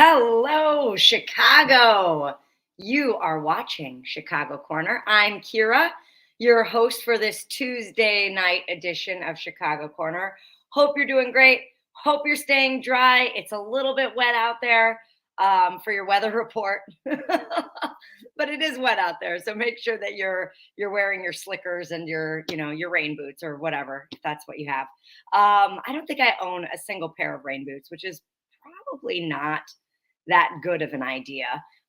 Hello, Chicago. You are watching Chicago Corner. I'm Kira, your host for this Tuesday night edition of Chicago Corner. Hope you're doing great. Hope you're staying dry. It's a little bit wet out there for your weather report, but it is wet out there. So make sure that you're wearing your slickers and your rain boots or whatever, if that's what you have. I don't think I own a single pair of rain boots, which is probably not that good of an idea.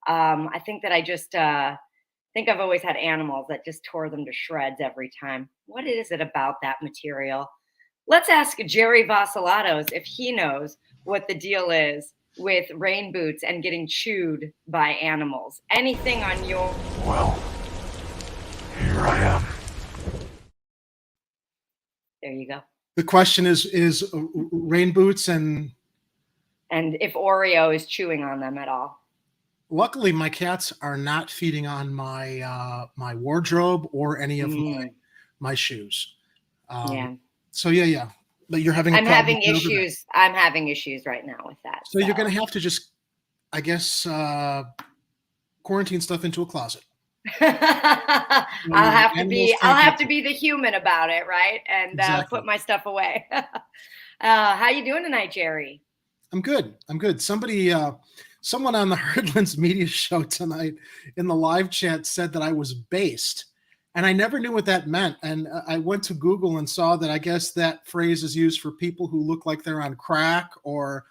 I think that I just think I've always had animals that just tore them to shreds every time. What is it about that material? Let's ask Jerry Vasilatos if he knows what the deal is with rain boots and getting chewed by animals. Anything on your... Well, here I am. There you go. The question is rain boots and if Oreo is chewing on them at all. Luckily, my cats are not feeding on my my wardrobe or any of my shoes. So yeah. But you're having. I'm having issues. I'm having issues right now with that. So you're going to have to just, I guess, quarantine stuff into a closet. I'll have to be the human about it, right? And Exactly. Put my stuff away. How you doing tonight, Jerry? I'm good. Someone on the Herdlands Media Show tonight in the live chat said that I was based, and I never knew what that meant. And I went to Google and saw that I guess that phrase is used for people who look like they're on crack or,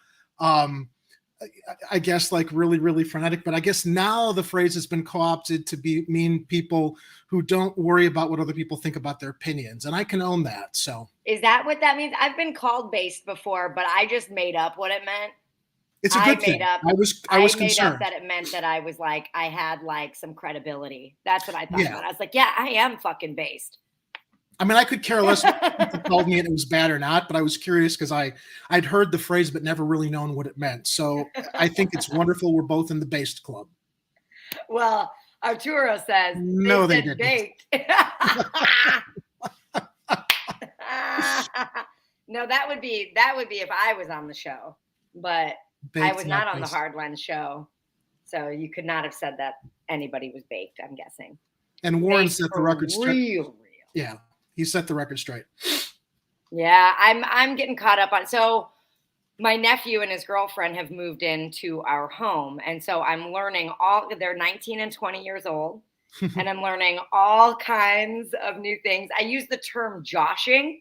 I guess like really, really frenetic. But I guess now the phrase has been co-opted to mean people who don't worry about what other people think about their opinions, and I can own that. So is that what that means? I've been called based before, but I just made up what it meant. It's a good thing. I was concerned up that it meant that I was like, I had like some credibility. That's what I thought Yeah. about. I was like, yeah, I am fucking based. I mean, I could care less if people told me it was bad or not, but I was curious because I'd heard the phrase but never really known what it meant. So I think it's wonderful we're both in the based club. Well, Arturo says no, they said didn't. Baked. No, that would be if I was on the show, but Baked, I was not on based. the Hardline show, so you could not have said that anybody was baked, I'm guessing. And Warren Baked set the for record straight. real. Yeah, he set the record straight. Yeah, I'm getting caught up on. So my nephew and his girlfriend have moved into our home, and so I'm learning they're 19 and 20 years old, and I'm learning all kinds of new things. I used the term joshing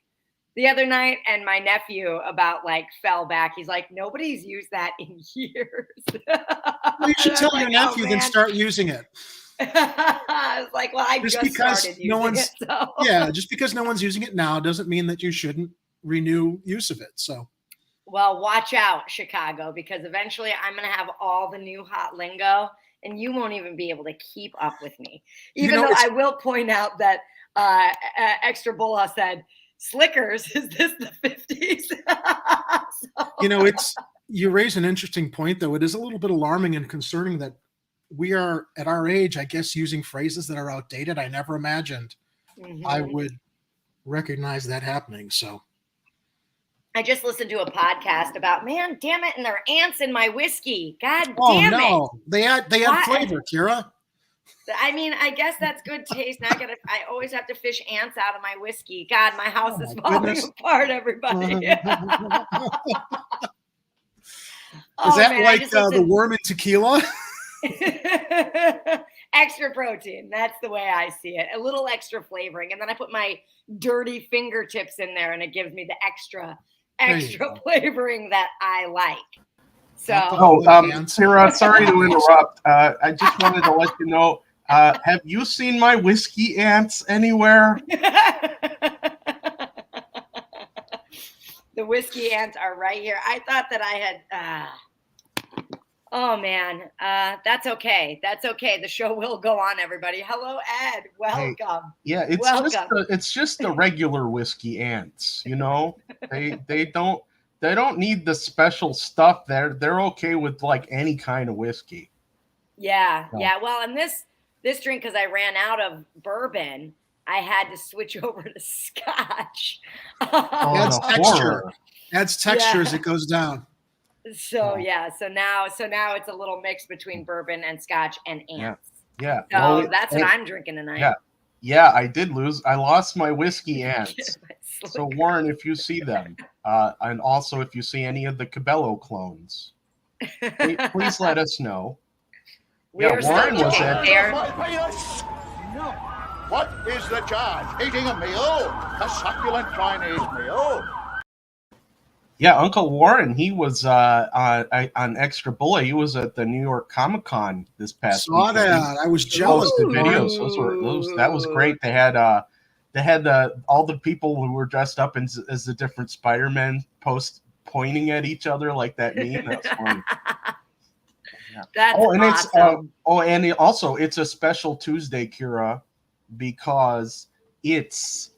the other night, and my nephew about like fell back. He's like, nobody's used that in years. Well, you should tell your nephew, then start using it. I was like, well, I just started using it. So. Yeah, just because no one's using it now doesn't mean that you shouldn't renew use of it. So, well, watch out, Chicago, because eventually I'm going to have all the new hot lingo, and you won't even be able to keep up with me. Even though I will point out that Extra Bulla said, Slickers, is this the 50s? So. You raise an interesting point, though. It is a little bit alarming and concerning that we are at our age, I guess, using phrases that are outdated. I never imagined I would recognize that happening. So I just listened to a podcast about, man, damn it, and there are ants in my whiskey. God damn it. Oh, no. They add flavor, Kira. I mean, I guess that's good taste. Now I always have to fish ants out of my whiskey. God, my house is falling apart, everybody. Is that the worm in tequila? Extra protein. That's the way I see it. A little extra flavoring. And then I put my dirty fingertips in there, and it gives me the extra flavoring that I like. So, Sarah, sorry to interrupt. I just wanted to let you know, have you seen my whiskey ants anywhere? The whiskey ants are right here. I thought that I had, oh man, that's okay. That's okay. The show will go on, everybody. Hello, Ed. Welcome. Hey, yeah, it's just the regular whiskey ants, you know? They don't need the special stuff. They're okay with like any kind of whiskey. Yeah. Well, and this drink, because I ran out of bourbon, I had to switch over to scotch. Adds texture as it goes down. So yeah, so now it's a little mix between bourbon and scotch and ants. Yeah. So Well, that's what I'm drinking tonight. Yeah, I lost my whiskey ants. So Warren, if you see them, and also if you see any of the Cabello clones, please let us know. Warren was there. No. What is the charge? Eating a meal? A succulent Chinese meal? Yeah, Uncle Warren, he was on Extra Bullet. He was at the New York Comic-Con this past week. Saw that. I was jealous. Posted videos. That was great. They had all the people who were dressed up as the different Spider-Men pointing at each other like that meme. That's funny. Yeah. That's awesome. And also it's a special Tuesday, Kira, because it's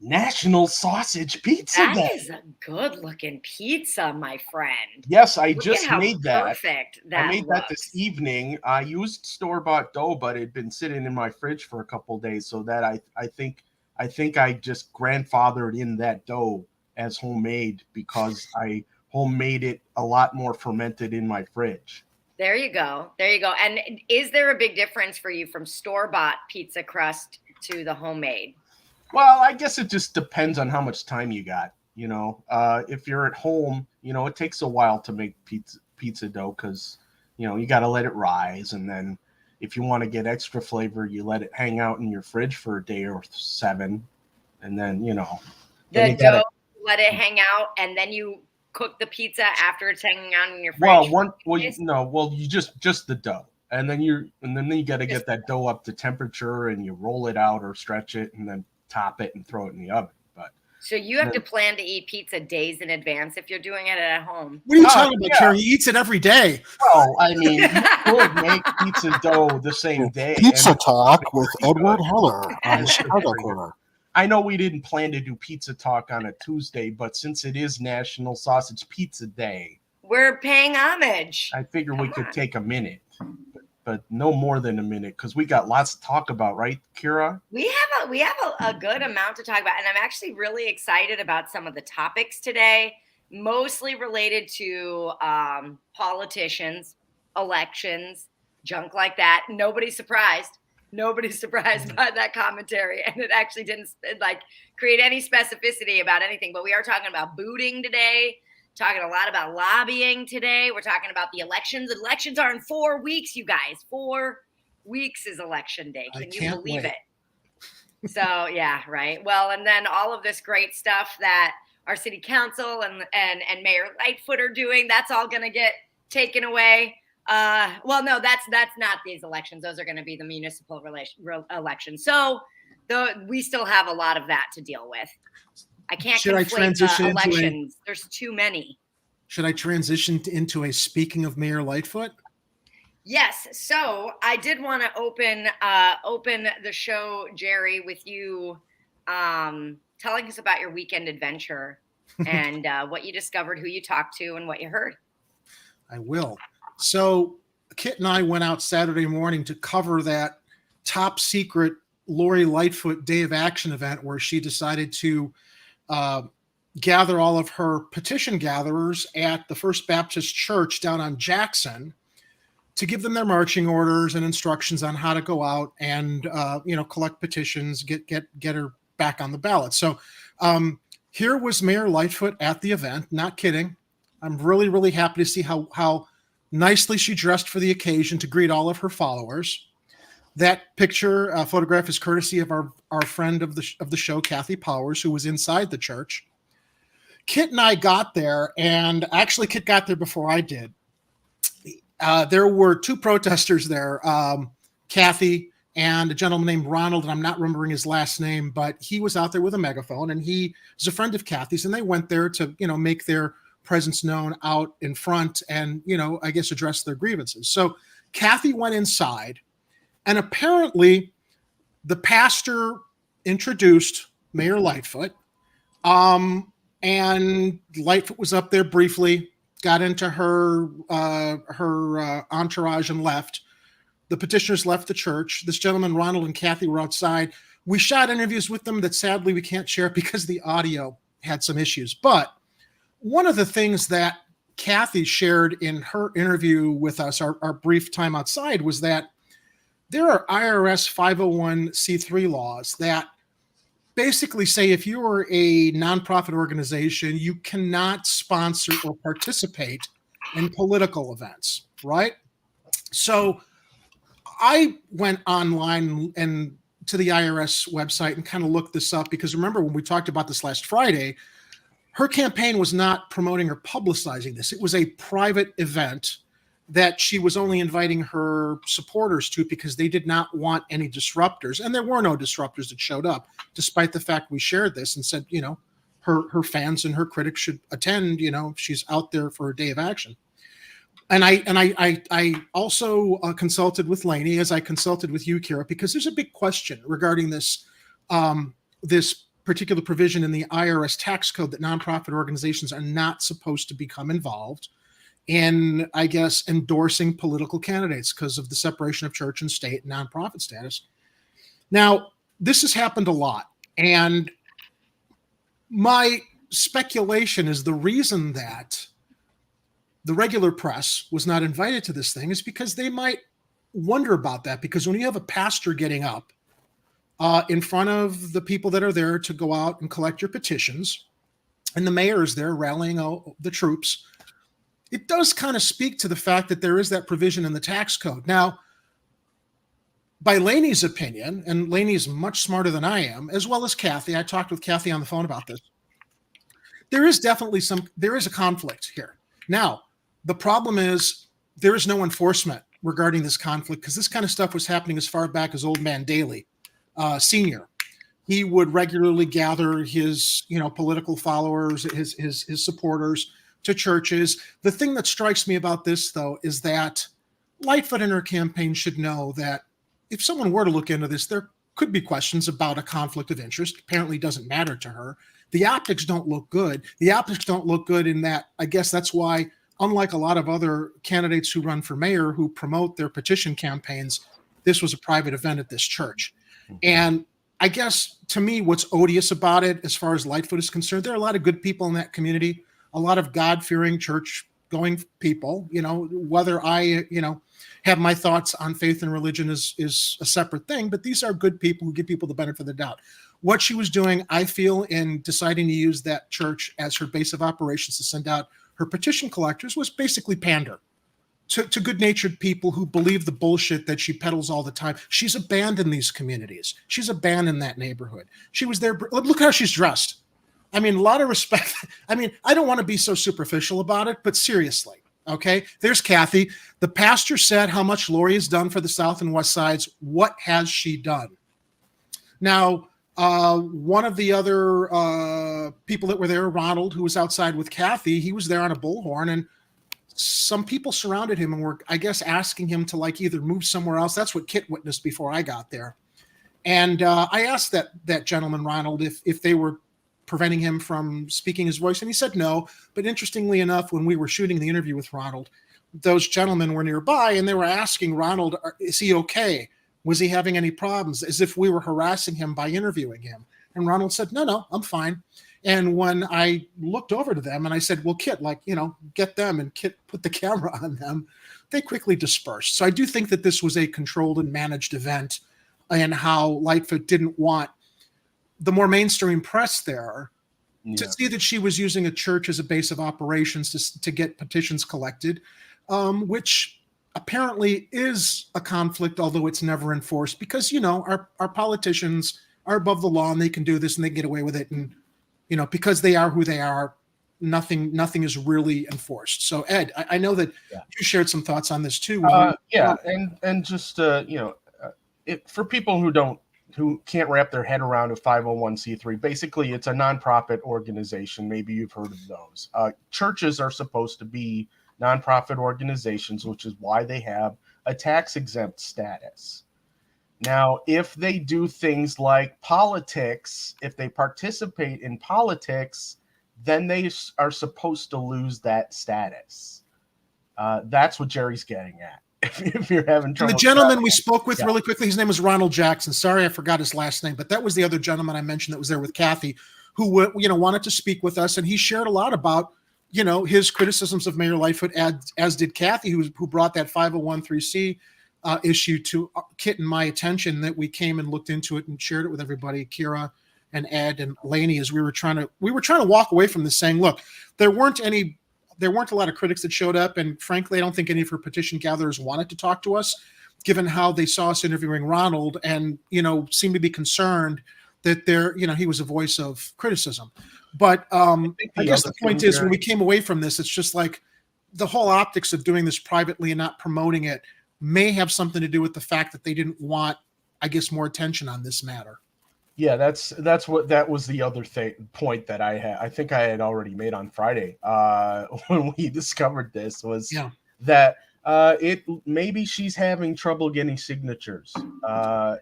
National Sausage Pizza Day. That is a good-looking pizza, my friend. Yes, I just made that. Perfect that I made that this evening. I used store-bought dough, but it had been sitting in my fridge for a couple of days, so that I think I just grandfathered in that dough as homemade because I homemade it a lot more fermented in my fridge. There you go. And is there a big difference for you from store-bought pizza crust to the homemade? Well, I guess it just depends on how much time you got. If you're at home, it takes a while to make pizza dough because, you got to let it rise. And then if you want to get extra flavor, you let it hang out in your fridge for a day or 7. And then, the dough, let it hang out, and then you cook the pizza after it's hanging out in your fridge. You just the dough. And then you got to get that dough up to temperature and you roll it out or stretch it and then top it and throw it in the oven. So you have to plan to eat pizza days in advance if you're doing it at home. What are you talking about, Kira? He eats it every day. Well, I mean, you could make pizza dough the same day. Pizza Talk with Edward Heller on the Chicago Corner. I know we didn't plan to do Pizza Talk on a Tuesday, but since it is National Sausage Pizza Day, we're paying homage. I figure we could take a minute. But no more than a minute because we got lots to talk about, right, Kira? We have a good amount to talk about, and I'm actually really excited about some of the topics today, mostly related to politicians, elections, junk like that. Nobody's surprised by that commentary, and it actually didn't create any specificity about anything. But we are talking about booting today. Talking a lot about lobbying today. We're talking about the elections. Elections are in 4 weeks, you guys. 4 weeks is election day. Can you believe it? So, yeah, right. Well, and then all of this great stuff that our city council and Mayor Lightfoot are doing, that's all going to get taken away. Well, no, that's not these elections. Those are going to be the municipal elections. So we still have a lot of that to deal with. I can't conflate elections. There's too many. Should I transition into a speaking of Mayor Lightfoot? Yes. So I did want to open the show, Jerry, with you telling us about your weekend adventure and what you discovered, who you talked to, and what you heard. I will. So Kit and I went out Saturday morning to cover that top secret Lori Lightfoot Day of Action event where she decided to gather all of her petition gatherers at the First Baptist Church down on Jackson to give them their marching orders and instructions on how to go out and collect petitions, get her back on the ballot. So here was Mayor Lightfoot at the event. Not kidding. I'm really, really happy to see how nicely she dressed for the occasion to greet all of her followers. That photograph is courtesy of our friend of the show, Kathy Powers, who was inside the church. Kit and I got there, and actually Kit got there before I did. There were 2 protesters there, Kathy and a gentleman named Ronald, and I'm not remembering his last name, but he was out there with a megaphone, and he was a friend of Kathy's, and they went there to, make their presence known out in front and, I guess address their grievances. So Kathy went inside. And apparently, the pastor introduced Mayor Lightfoot, and Lightfoot was up there briefly, got into her entourage and left. The petitioners left the church. This gentleman, Ronald and Kathy, were outside. We shot interviews with them that sadly we can't share because the audio had some issues. But one of the things that Kathy shared in her interview with us, our brief time outside, was that there are IRS 501c3 laws that basically say if you are a nonprofit organization, you cannot sponsor or participate in political events, right? So I went online and to the IRS website and kind of looked this up, because remember when we talked about this last Friday, her campaign was not promoting or publicizing this. It was a private event that she was only inviting her supporters to because they did not want any disruptors. And there were no disruptors that showed up, despite the fact we shared this and said, her fans and her critics should attend, she's out there for a day of action. And I also consulted with Lainey, as I consulted with you, Kira, because there's a big question regarding this this particular provision in the IRS tax code that nonprofit organizations are not supposed to become involved in, I guess, endorsing political candidates because of the separation of church and state and nonprofit status. Now, this has happened a lot. And my speculation is the reason that the regular press was not invited to this thing is because they might wonder about that. Because when you have a pastor getting up in front of the people that are there to go out and collect your petitions, and the mayor is there rallying all the troops, it does kind of speak to the fact that there is that provision in the tax code. Now, by Lainey's opinion, and Lainey's much smarter than I am, as well as Kathy, I talked with Kathy on the phone about this, there is a conflict here. Now, the problem is there is no enforcement regarding this conflict, because this kind of stuff was happening as far back as Old Man Daley, Senior. He would regularly gather his, political followers, his supporters to churches. The thing that strikes me about this, though, is that Lightfoot and her campaign should know that if someone were to look into this, there could be questions about a conflict of interest. Apparently doesn't matter to her. The optics don't look good. The optics don't look good in that, I guess that's why, unlike a lot of other candidates who run for mayor who promote their petition campaigns, this was a private event at this church. And I guess, to me, what's odious about it, as far as Lightfoot is concerned, there are a lot of good people in that community, a lot of God-fearing, church-going people. Whether I, have my thoughts on faith and religion is a separate thing, but these are good people who give people the benefit of the doubt. What she was doing, I feel, in deciding to use that church as her base of operations to send out her petition collectors, was basically pander to good-natured people who believe the bullshit that she peddles all the time. She's abandoned these communities. She's abandoned that neighborhood. She was there. Look how she's dressed. I mean, a lot of respect. I mean, I don't want to be so superficial about it, but seriously, okay? There's Kathy. The pastor said how much Lori has done for the South and West Sides. What has she done? Now, one of the other people that were there, Ronald, who was outside with Kathy, he was there on a bullhorn, and some people surrounded him and were, I guess, asking him to either move somewhere else. That's what Kit witnessed before I got there. And I asked that gentleman, Ronald, if they were preventing him from speaking his voice, and he said no. But interestingly enough, when we were shooting the interview with Ronald, those gentlemen were nearby, and they were asking Ronald, is he okay? Was he having any problems? As if we were harassing him by interviewing him. And Ronald said, no, I'm fine. And when I looked over to them and I said, well, Kit, get them, and Kit put the camera on them, they quickly dispersed. So I do think that this was a controlled and managed event, and how Lightfoot didn't want the more mainstream press there to see that she was using a church as a base of operations to get petitions collected, which apparently is a conflict, although it's never enforced, because, our politicians are above the law and they can do this and they get away with it. And, because they are who they are, nothing is really enforced. So Ed, I know that you shared some thoughts on this too. And just, for people who can't wrap their head around a 501c3, basically it's a nonprofit organization. Maybe you've heard of those. Churches are supposed to be nonprofit organizations, which is why they have a tax exempt status. Now, if they do things like politics, if they participate in politics, then they are supposed to lose that status. That's what Jerry's getting at. If you're having trouble. And the gentleman we spoke with really quickly, his name was Ronald Jackson. Sorry, I forgot his last name, but that was the other gentleman I mentioned that was there with Kathy, who wanted to speak with us, and he shared a lot about his criticisms of Mayor Lightfoot, as did Kathy, who brought that 501(c) issue to Kit and my attention, that we came and looked into it and shared it with everybody, Kira and Ed and Lainey, as we were trying to walk away from this saying, look, there weren't a lot of critics that showed up. And frankly, I don't think any of her petition gatherers wanted to talk to us, given how they saw us interviewing Ronald and, seemed to be concerned that he was a voice of criticism. But I guess the point is, when we came away from this, it's just like the whole optics of doing this privately and not promoting it may have something to do with the fact that they didn't want, I guess, more attention on this matter. Yeah, that was the other point that I think I had already made on Friday when we discovered this, was that maybe she's having trouble getting signatures,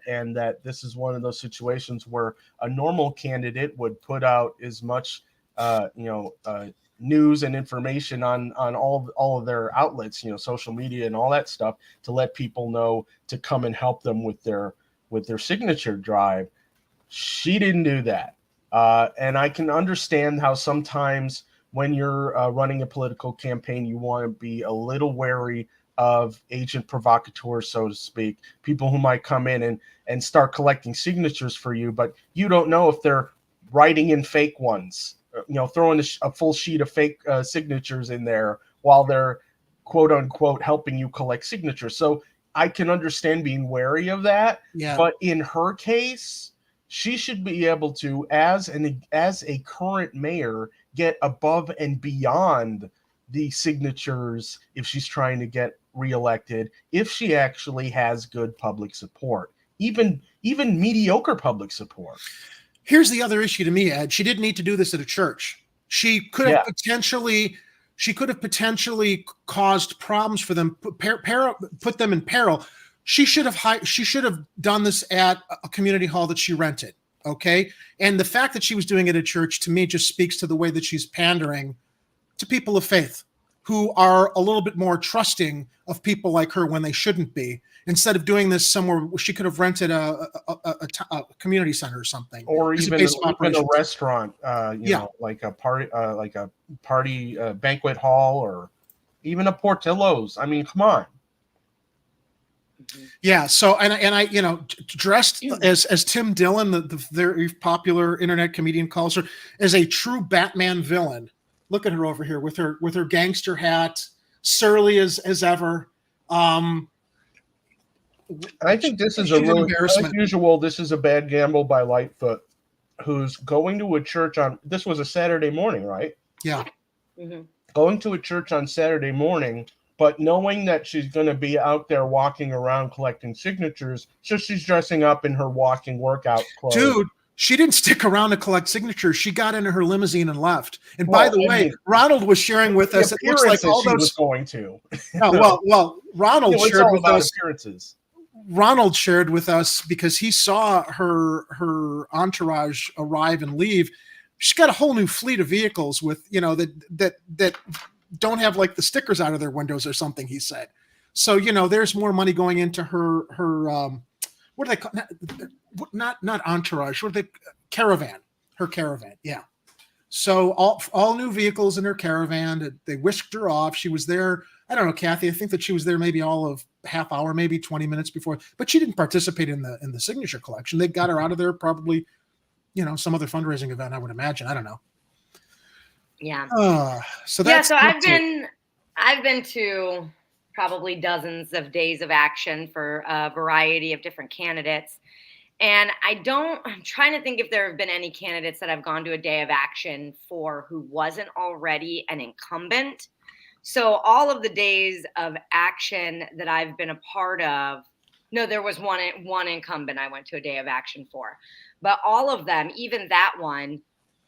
and that this is one of those situations where a normal candidate would put out as much news and information on all of their outlets, social media and all that stuff, to let people know to come and help them with their signature drive. She didn't do that. And I can understand how sometimes when you're running a political campaign, you want to be a little wary of agent provocateurs, so to speak, people who might come in and start collecting signatures for you, but you don't know if they're writing in fake ones, throwing a full sheet of fake signatures in there while they're quote unquote helping you collect signatures. So I can understand being wary of that. Yeah. But in her case, she should be able to, as a current mayor, get above and beyond the signatures if she's trying to get reelected, if she actually has good public support, even mediocre public support. Here's the other issue to me, Ed. She didn't need to do this at a church. She could have potentially caused problems for them, put them in peril. She should have done this at a community hall that she rented. Okay. And the fact that she was doing it at church, to me, just speaks to the way that she's pandering to people of faith who are a little bit more trusting of people like her when they shouldn't be, instead of doing this somewhere where she could have rented a community center or something, or even a restaurant, like a party banquet hall, or even a Portillo's. I mean, come on. Yeah. So, and I, dressed as Tim Dillon, the very popular internet comedian, calls her, as a true Batman villain. Look at her over here with her gangster hat, surly as ever. I think this is a really embarrassment. As usual, this is a bad gamble by Lightfoot, who's going to a church this was a Saturday morning, right? Yeah. Mm-hmm. Going to a church on Saturday morning, but knowing that she's going to be out there walking around collecting signatures, so she's dressing up in her walking workout clothes. Dude, she didn't stick around to collect signatures. She got into her limousine and left. And by the way, Ronald was sharing with us, it looks like all those... was going to. Well, Ronald shared with us... appearances. Ronald shared with us, because he saw her entourage arrive and leave. She's got a whole new fleet of vehicles with, that don't have like the stickers out of their windows or something, he said. So, there's more money going into her what do they call, not entourage, what are they, caravan, her caravan. Yeah. So all new vehicles in her caravan. They whisked her off. She was there. I don't know, Kathy, I think that she was there maybe all of half hour, maybe 20 minutes before, but she didn't participate in the signature collection. They got her out of there, probably, some other fundraising event, I would imagine. I don't know. Yeah. So I've been to probably dozens of days of action for a variety of different candidates. And I'm trying to think if there have been any candidates that I've gone to a day of action for who wasn't already an incumbent. So all of the days of action that I've been a part of, no, there was one incumbent I went to a day of action for, but all of them, even that one,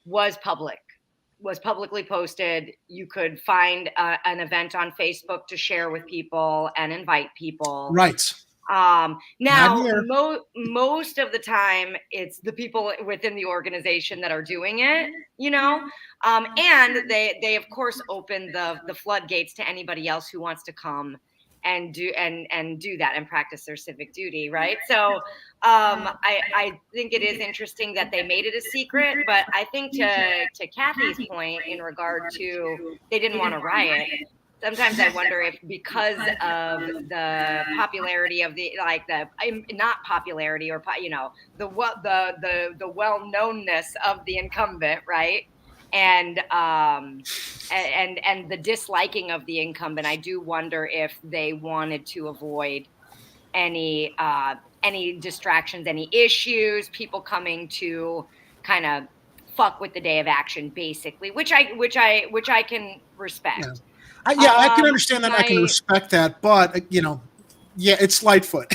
was publicly posted. You could find an event on Facebook to share with people and invite people. Right. Now, most of the time, it's the people within the organization that are doing it, and they of course open the floodgates to anybody else who wants to come do that and practice their civic duty, right? So I think it is interesting that they made it a secret, but I think to Kathy's point in regard to they didn't want to riot. Sometimes I wonder if because of the popularity of not popularity or the well-knownness of the incumbent, right? And the disliking of the incumbent, I do wonder if they wanted to avoid any distractions, any issues, people coming to kind of fuck with the day of action, basically, which I can respect. I can understand that. I can respect that, but it's Lightfoot.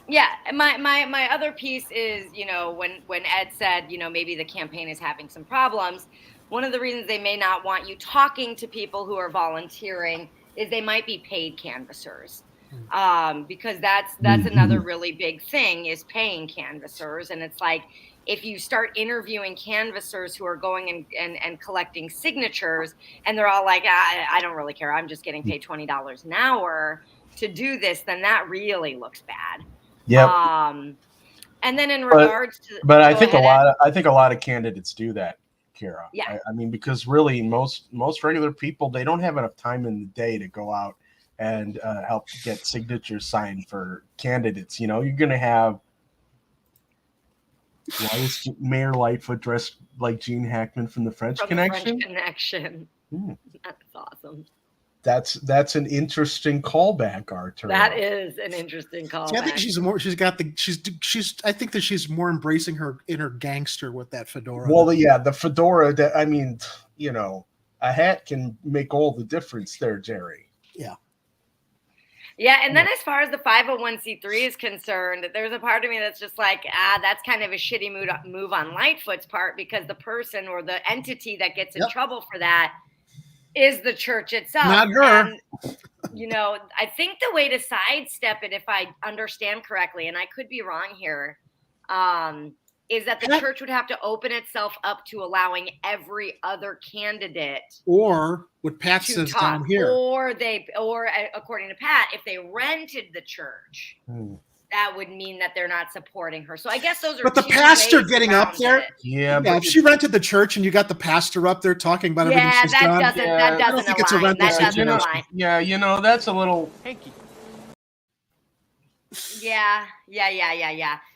Yeah, my other piece is, when Ed said, maybe the campaign is having some problems, one of the reasons they may not want you talking to people who are volunteering is they might be paid canvassers. Because that's another really big thing is paying canvassers. And it's like, if you start interviewing canvassers who are going and collecting signatures and they're all like, I don't really care, I'm just getting paid $20 an hour to do this, then that really looks bad. Yeah. And then in regards to, but I think a lot of candidates do that, Kira. Yeah. I mean, because really most regular people, they don't have enough time in the day to go out and help get signatures signed for candidates. You're going to have, why is Mayor Lightfoot dressed like Gene Hackman from the French Connection? French Connection. That's awesome. That's an interesting callback, Arthur. That is an interesting callback. See, I think I think that she's more embracing her inner gangster with that fedora. Well, yeah, the fedora. A hat can make all the difference there, Jerry. Yeah. Yeah, and then as far as the 501c3 is concerned, there's a part of me that's just like, that's kind of a shitty move on Lightfoot's part, because the person or the entity that gets in trouble for that is the church itself. Not her. And, I think the way to sidestep it, if I understand correctly, and I could be wrong here, is that the church would have to open itself up to allowing every other candidate, or what Pat says down here, or according to Pat, if they rented the church, that would mean that they're not supporting her. So I guess those are. But the pastor getting up there, but if she rented the church and you got the pastor up there talking about everything she's done, that doesn't align. That doesn't align. Yeah, that's a little hanky. Yeah.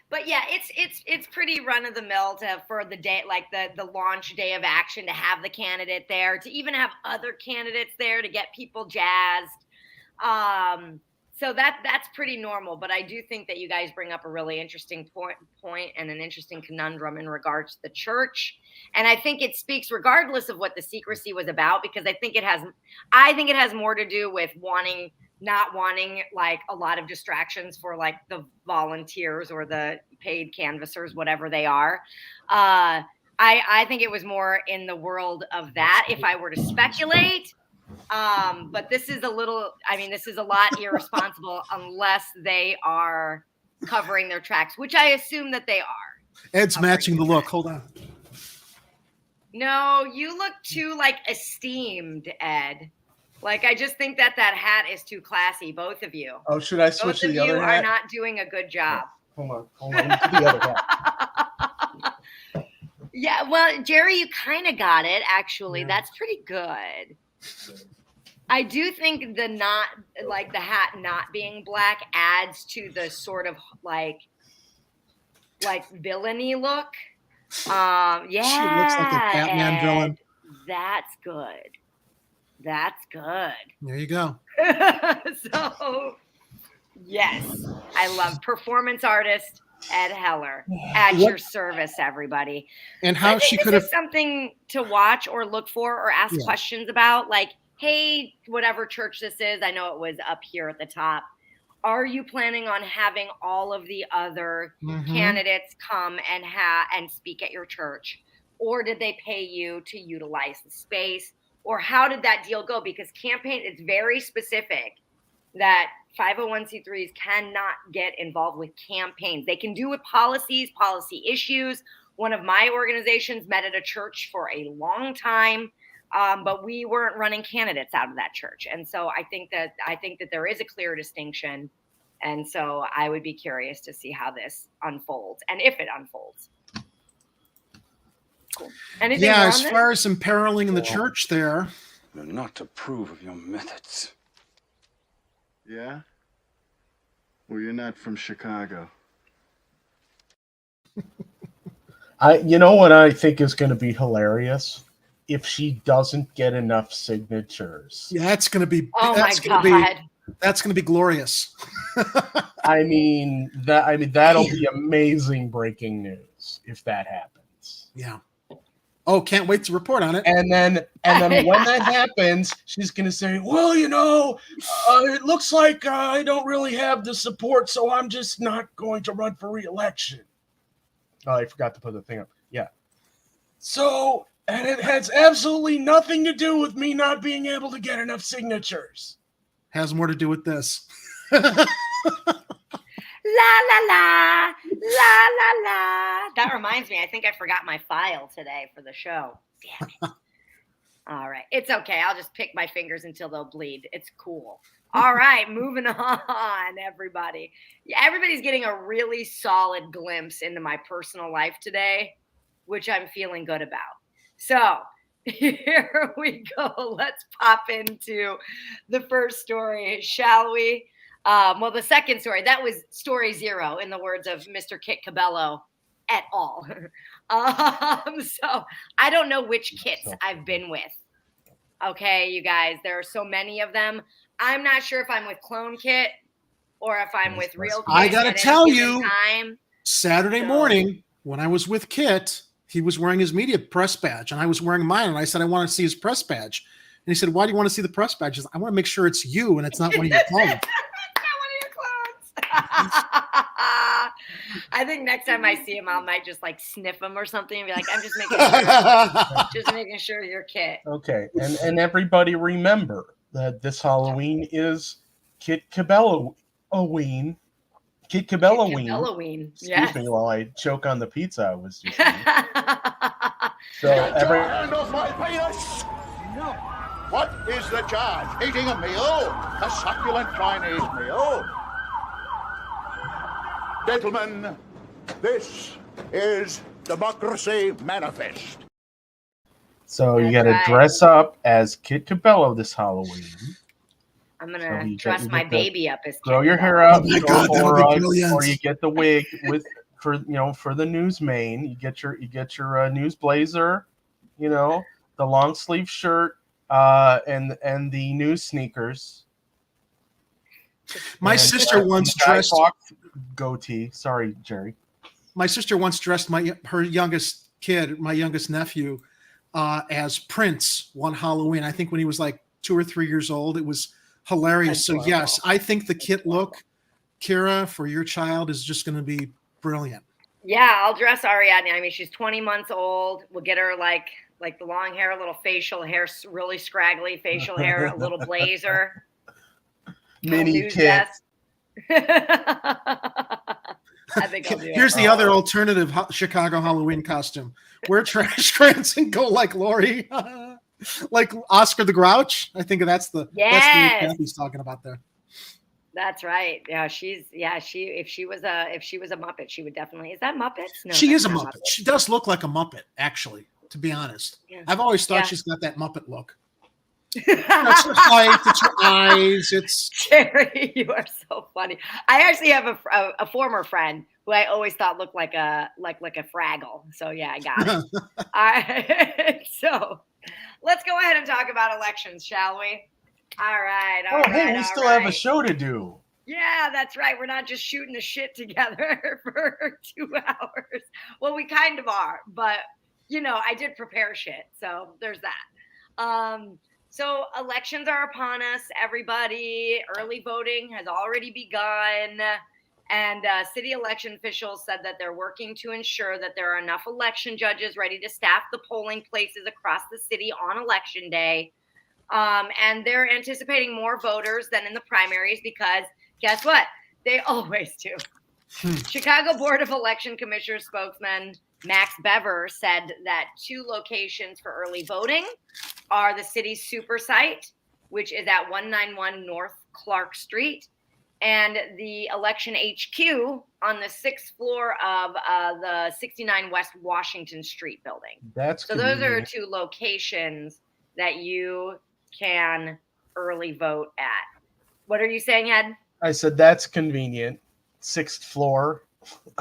But yeah, it's pretty run of the mill for the day, like the launch day of action, to have the candidate there, to even have other candidates there to get people jazzed. So that's pretty normal. But I do think that you guys bring up a really interesting point and an interesting conundrum in regards to the church. And I think it speaks regardless of what the secrecy was about, because I think it has more to do with not wanting like a lot of distractions for like the volunteers or the paid canvassers, whatever they are. I think it was more in the world of that, if I were to speculate. But this is a lot irresponsible unless they are covering their tracks, which I assume that they are. Ed's matching the look. Hold on. No, you look too like esteemed, Ed. Like, I just think that hat is too classy, both of you. Oh, should I switch to the other hat? Both of you are not doing a good job. Hold on. To the other hat. Yeah, well, Jerry, you kind of got it, actually. Yeah. That's pretty good. I do think the hat not being black adds to the sort of like villainy look. Yeah. She looks like a Batman villain. That's good. There you go. So, yes, I love performance artist Ed Heller at your service, everybody. And how she could have something to watch or look for or ask questions about, like, hey, whatever church this is, I know it was up here at the top. Are you planning on having all of the other candidates come and speak at your church, or did they pay you to utilize the space? Or how did that deal go? Because campaign, it's very specific that 501c3s cannot get involved with campaigns. They can do with policies, policy issues. One of my organizations met at a church for a long time. but we weren't running candidates out of that church. And so I think that there is a clear distinction. And so I would be curious to see how this unfolds and if it unfolds. Cool. Anything Yeah, more as on this? far as imperiling in the church there. You're not to approve of your methods. Yeah? Well, you're not from Chicago. You know what I think is going to be hilarious? If she doesn't get enough signatures. Yeah, that's going to be. Oh my God. That's going to be glorious. I mean that'll be amazing breaking news if that happens. Yeah. Oh, can't wait to report on it. And then when that happens, she's going to say, well, it looks like I don't really have the support, so I'm just not going to run for re-election. Oh, I forgot to put the thing up. Yeah. So, and it has absolutely nothing to do with me not being able to get enough signatures. Has more to do with this. La la la, la la la. That reminds me, I think I forgot my file today for the show. Damn it. All right. It's okay. I'll just pick my fingers until they'll bleed. It's cool. All right. Moving on, everybody. Yeah, everybody's getting a really solid glimpse into my personal life today, which I'm feeling good about. So here we go. Let's pop into the first story, shall we? Well, the second story, that was story 0 in the words of Mr. Kit Cabello et al. So I don't know which kits I've been with. Okay, you guys, there are so many of them. I'm not sure if I'm with Clone Kit or if I'm with Real Kit. I got to tell you, Saturday morning when I was with Kit, he was wearing his media press badge and I was wearing mine. And I said, I want to see his press badge. And he said, why do you want to see the press badge? I want to make sure it's you and it's not one of your clones. I think next time I see him, I might just like sniff him or something and be like, I'm just making sure you're Kit. Okay, and everybody remember that this Halloween is Kit Cabello-ween. Kit Cabello-ween. Excuse me while I choke on the pizza I was just eating. Hand off my penis! No. What is the charge? Eating a meal? A succulent Chinese meal? Gentlemen, this is Democracy Manifest. So you got to dress up as Kit Cabello this Halloween. I'm gonna dress my baby up as Kit. Grow your hair out, oh my God, or you get the wig for the news mane. You get your news blazer, the long sleeve shirt, and the news sneakers. My sister once dressed goatee. Sorry, Jerry. My sister once dressed her youngest kid, my youngest nephew, as Prince one Halloween. I think when he was like 2 or 3 years old. It was hilarious. So yes, I think the Kit look, Kira, for your child is just going to be brilliant. Yeah, I'll dress Ariadne. I mean, she's 20 months old. We'll get her like the long hair, a little facial hair, really scraggly facial hair, a little blazer. Mini Kit. I think I'll do Here's the other alternative Chicago Halloween costume. Wear trash cans and go like Lori, like Oscar the Grouch. I think that's the Kathy's talking about there. That's right. Yeah, if she was a Muppet, she would definitely. Is that Muppets? No, she is a Muppet. She does look like a Muppet, actually, to be honest. Yeah. I've always thought she's got that Muppet look. That's her height, it's her eyes, it's Jerry, you are so funny. I actually have a former friend who I always thought looked like a Fraggle. So yeah, I got it. All right. So let's go ahead and talk about elections, shall we? All right. Hey, we still have a show to do. Yeah, that's right. We're not just shooting the shit together for 2 hours. Well, we kind of are, but I did prepare shit. So there's that. So elections are upon us, everybody. Early voting has already begun. And city election officials said that they're working to ensure that there are enough election judges ready to staff the polling places across the city on election day. And they're anticipating more voters than in the primaries because guess what? They always do. Chicago Board of Election Commissioners spokesman Max Bever said that 2 locations for early voting are the city's super site, which is at 191 North Clark Street, and the election HQ on the 6th floor of the 69 West Washington Street building. That's so those are convenient. 2 locations that you can early vote at. What are you saying, Ed? I said that's convenient. 6th floor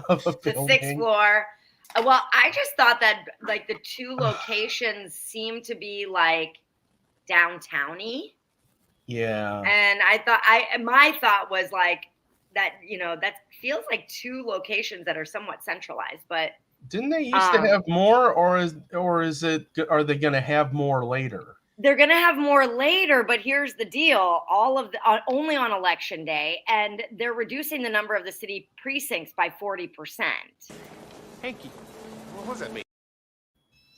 of a The building. 6th floor. Well, I just thought that like the 2 locations seem to be like downtowny. Yeah. And my thought was like that, that feels like 2 locations that are somewhat centralized, but Didn't they used to have more, or are they going to have more later? They're going to have more later, but here's the deal. All of the only on election day, and they're reducing the number of the city precincts by 40%. Hanky, what does that mean?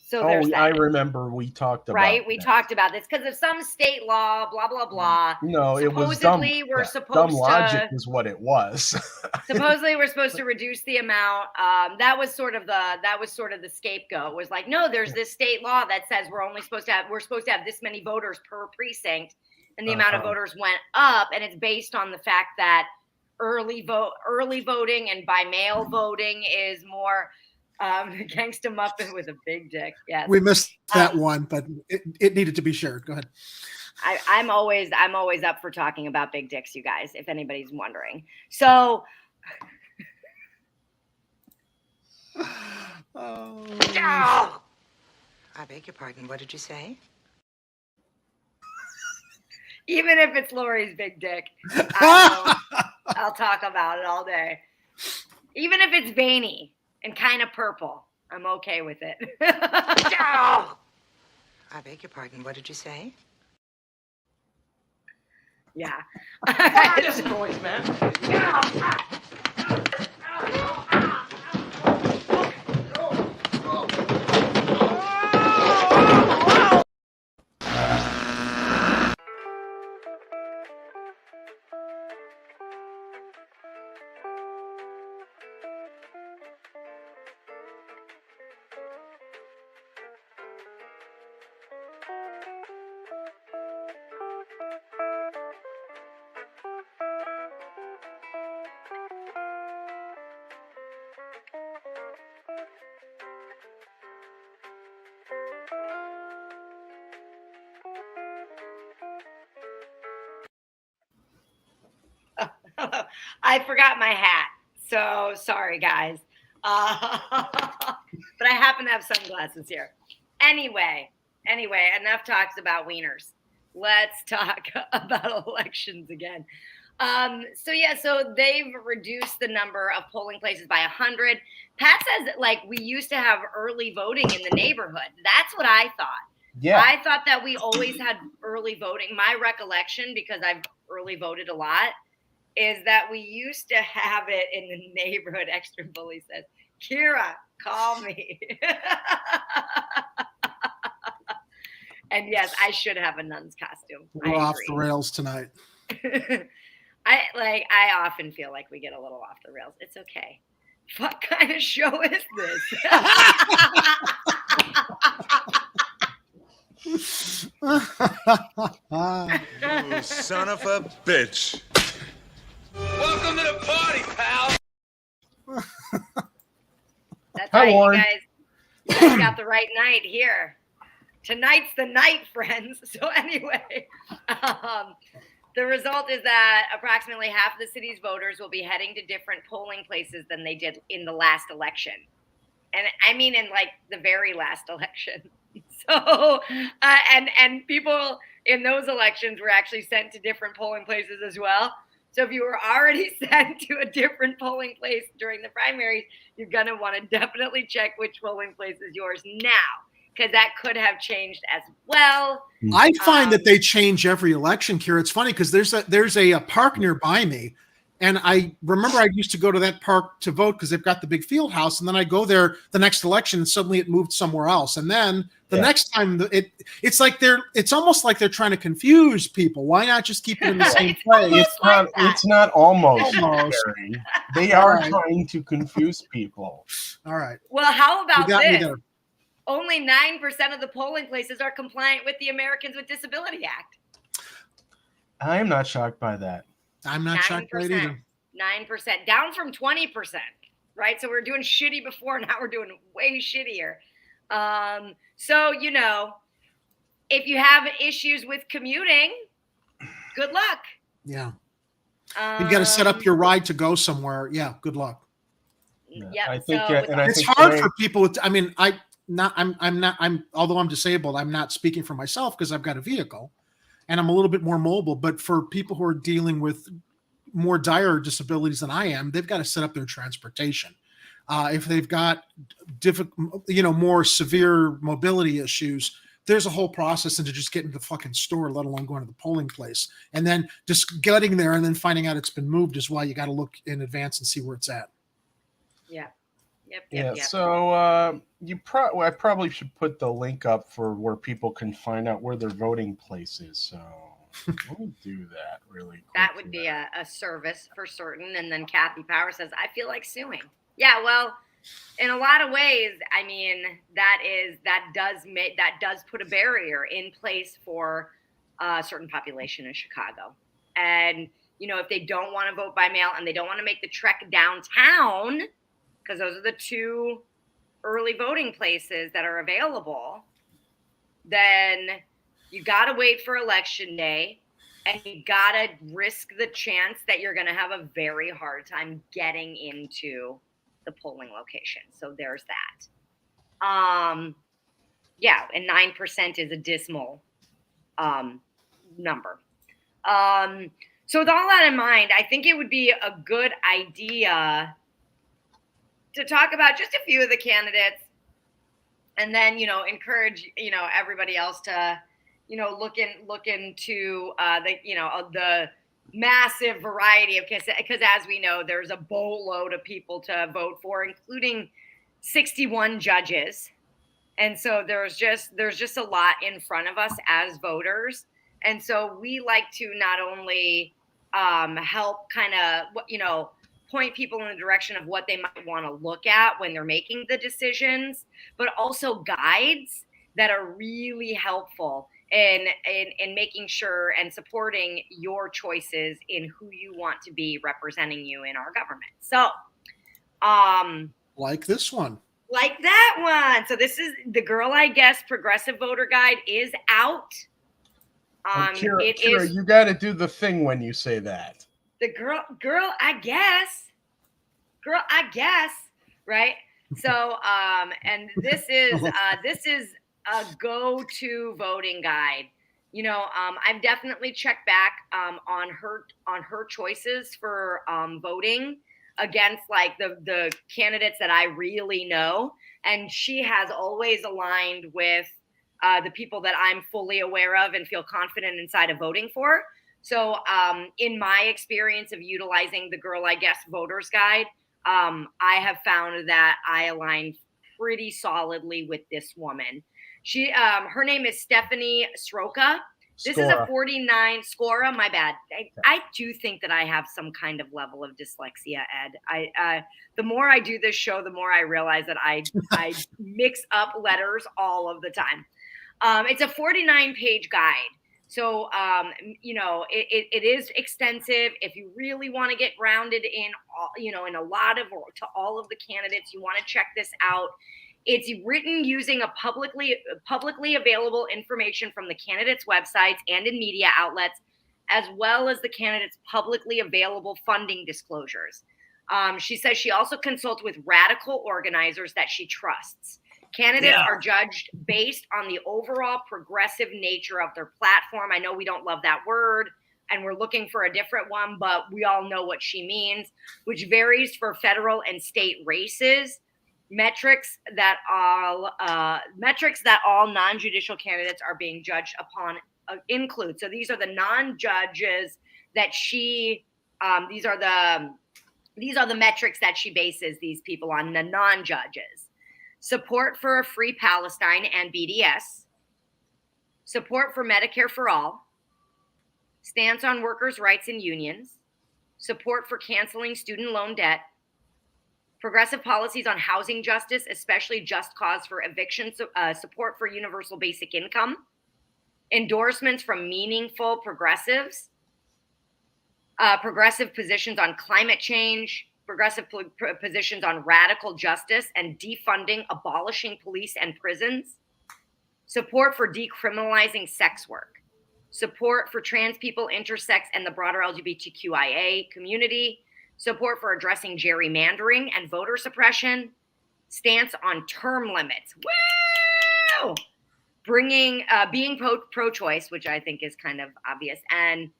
So there's that. I remember we talked about Right? We that. talked about this because of some state law, blah, blah, blah. No, it was dumb. Supposedly, we're yeah, supposed dumb to. logic is what it was. Supposedly, we're supposed to reduce the amount. That was sort of the scapegoat. Was like, no, there's this state law that says we're supposed to have this many voters per precinct, and the amount of voters went up, and it's based on the fact that early voting and by mail voting is more. Gangsta Muffin with a big dick. Yes, We missed that one, but it needed to be shared. Go ahead. I'm always up for talking about big dicks, you guys, if anybody's wondering. So I beg your pardon, what did you say? even if it's Lori's big dick, I'll talk about it all day. Even if it's veiny and kind of purple, I'm okay with it. I beg your pardon, what did you say? Yeah. Just noise, man. I forgot my hat. So sorry, guys. But I happen to have sunglasses here. Anyway, enough talks about wieners. Let's talk about elections again. So they've reduced the number of polling places by 100. Pat says like we used to have early voting in the neighborhood. That's what I thought. Yeah. I thought that we always had early voting. My recollection, because I've early voted a lot, is that we used to have it in the neighborhood. Extra Bully says, Kira, call me. And yes, I should have a nun's costume. We're off the rails tonight. I often feel like we get a little off the rails. It's okay. What kind of show is this? You son of a bitch. Welcome to the party, pal. That's Hi, right, Warren. you guys got the right night here. Tonight's the night, friends. So anyway, the result is that approximately half of the city's voters will be heading to different polling places than they did in the last election. And I mean in like the very last election. So, and people in those elections were actually sent to different polling places as well. So if you were already sent to a different polling place during the primaries, you're going to want to definitely check which polling place is yours now, because that could have changed as well. I find that they change every election, Kira. It's funny because there's a park nearby me, And I remember I used to go to that park to vote because they've got the big field house. And then I go there the next election and suddenly it moved somewhere else. And then the next time it's almost like they're trying to confuse people. Why not just keep it in the same place? It's not almost. They are trying to confuse people. All right. Well, how about this? There. Only 9% of the polling places are compliant with the Americans with Disability Act. I am not shocked by that. I'm not shocked by it either. 9%, down from 20%, right? So we're doing shitty before, now we're doing way shittier. So, if you have issues with commuting, good luck. Yeah. You got to set up your ride to go somewhere. Yeah, good luck. Yeah, I think, it's hard for people. Although I'm disabled, I'm not speaking for myself because I've got a vehicle and I'm a little bit more mobile. But for people who are dealing with more dire disabilities than I am, they've got to set up their transportation. If they've got more severe mobility issues, there's a whole process into just getting to the fucking store, let alone going to the polling place. And then just getting there and then finding out it's been moved is why you got to look in advance and see where it's at. Yeah. Yep. So I probably should put the link up for where people can find out where their voting place is. So let me do that really quick. That would be a service for certain. And then Kathy Power says, I feel like suing. Yeah, well, in a lot of ways, I mean, that does put a barrier in place for a certain population in Chicago. And, if they don't want to vote by mail and they don't want to make the trek downtown, because those are the two early voting places that are available, then you got to wait for election day and you got to risk the chance that you're going to have a very hard time getting into the polling location. So there's that. Yeah, and 9% is a dismal number. So with all that in mind, I think it would be a good idea to talk about just a few of the candidates and then, encourage, everybody else to, look into the massive variety of because as we know, there's a boatload of people to vote for, including 61 judges. And so there's just a lot in front of us as voters. And so we like to not only help kind of, point people in the direction of what they might want to look at when they're making the decisions, but also guides that are really helpful in making sure and supporting your choices in who you want to be representing you in our government. So, like this one. Like that one. So this is the Girl I Guess Progressive Voter Guide is out. Kira, you got to do the thing when you say that. The girl, I guess, right? So, and this is a go-to voting guide. I've definitely checked back on her choices for voting against like the candidates that I really know, and she has always aligned with the people that I'm fully aware of and feel confident inside of voting for. So in my experience of utilizing the Girl I Guess Voters Guide, I have found that I align pretty solidly with this woman. Her name is Stephanie Sroka. This is a 49 Scora. My bad. I do think that I have some kind of level of dyslexia, Ed. The more I do this show, the more I realize that I mix up letters all of the time. It's a 49-page guide. So, it is extensive. If you really want to get grounded in, in to all of the candidates, you want to check this out. It's written using a publicly available information from the candidates' websites and in media outlets, as well as the candidates' publicly available funding disclosures. She says she also consults with radical organizers that she trusts. Candidates are judged based on the overall progressive nature of their platform. I know we don't love that word, and we're looking for a different one, but we all know what she means, which varies for federal and state races. Metrics that all non-judicial candidates are being judged upon include. So these are the non-judges that she These are the metrics that she bases these people on, the non-judges. Support for a free Palestine and BDS. Support for Medicare for all. Stance on workers' rights and unions. Support for canceling student loan debt. Progressive policies on housing justice, especially just cause for eviction. Support for universal basic income. Endorsements from meaningful progressives. Progressive positions on climate change. Progressive positions on radical justice and defunding, abolishing police and prisons. Support for decriminalizing sex work. Support for trans people, intersex, and the broader LGBTQIA community. Support for addressing gerrymandering and voter suppression. Stance on term limits. Woo! Being pro-choice, which I think is kind of obvious, and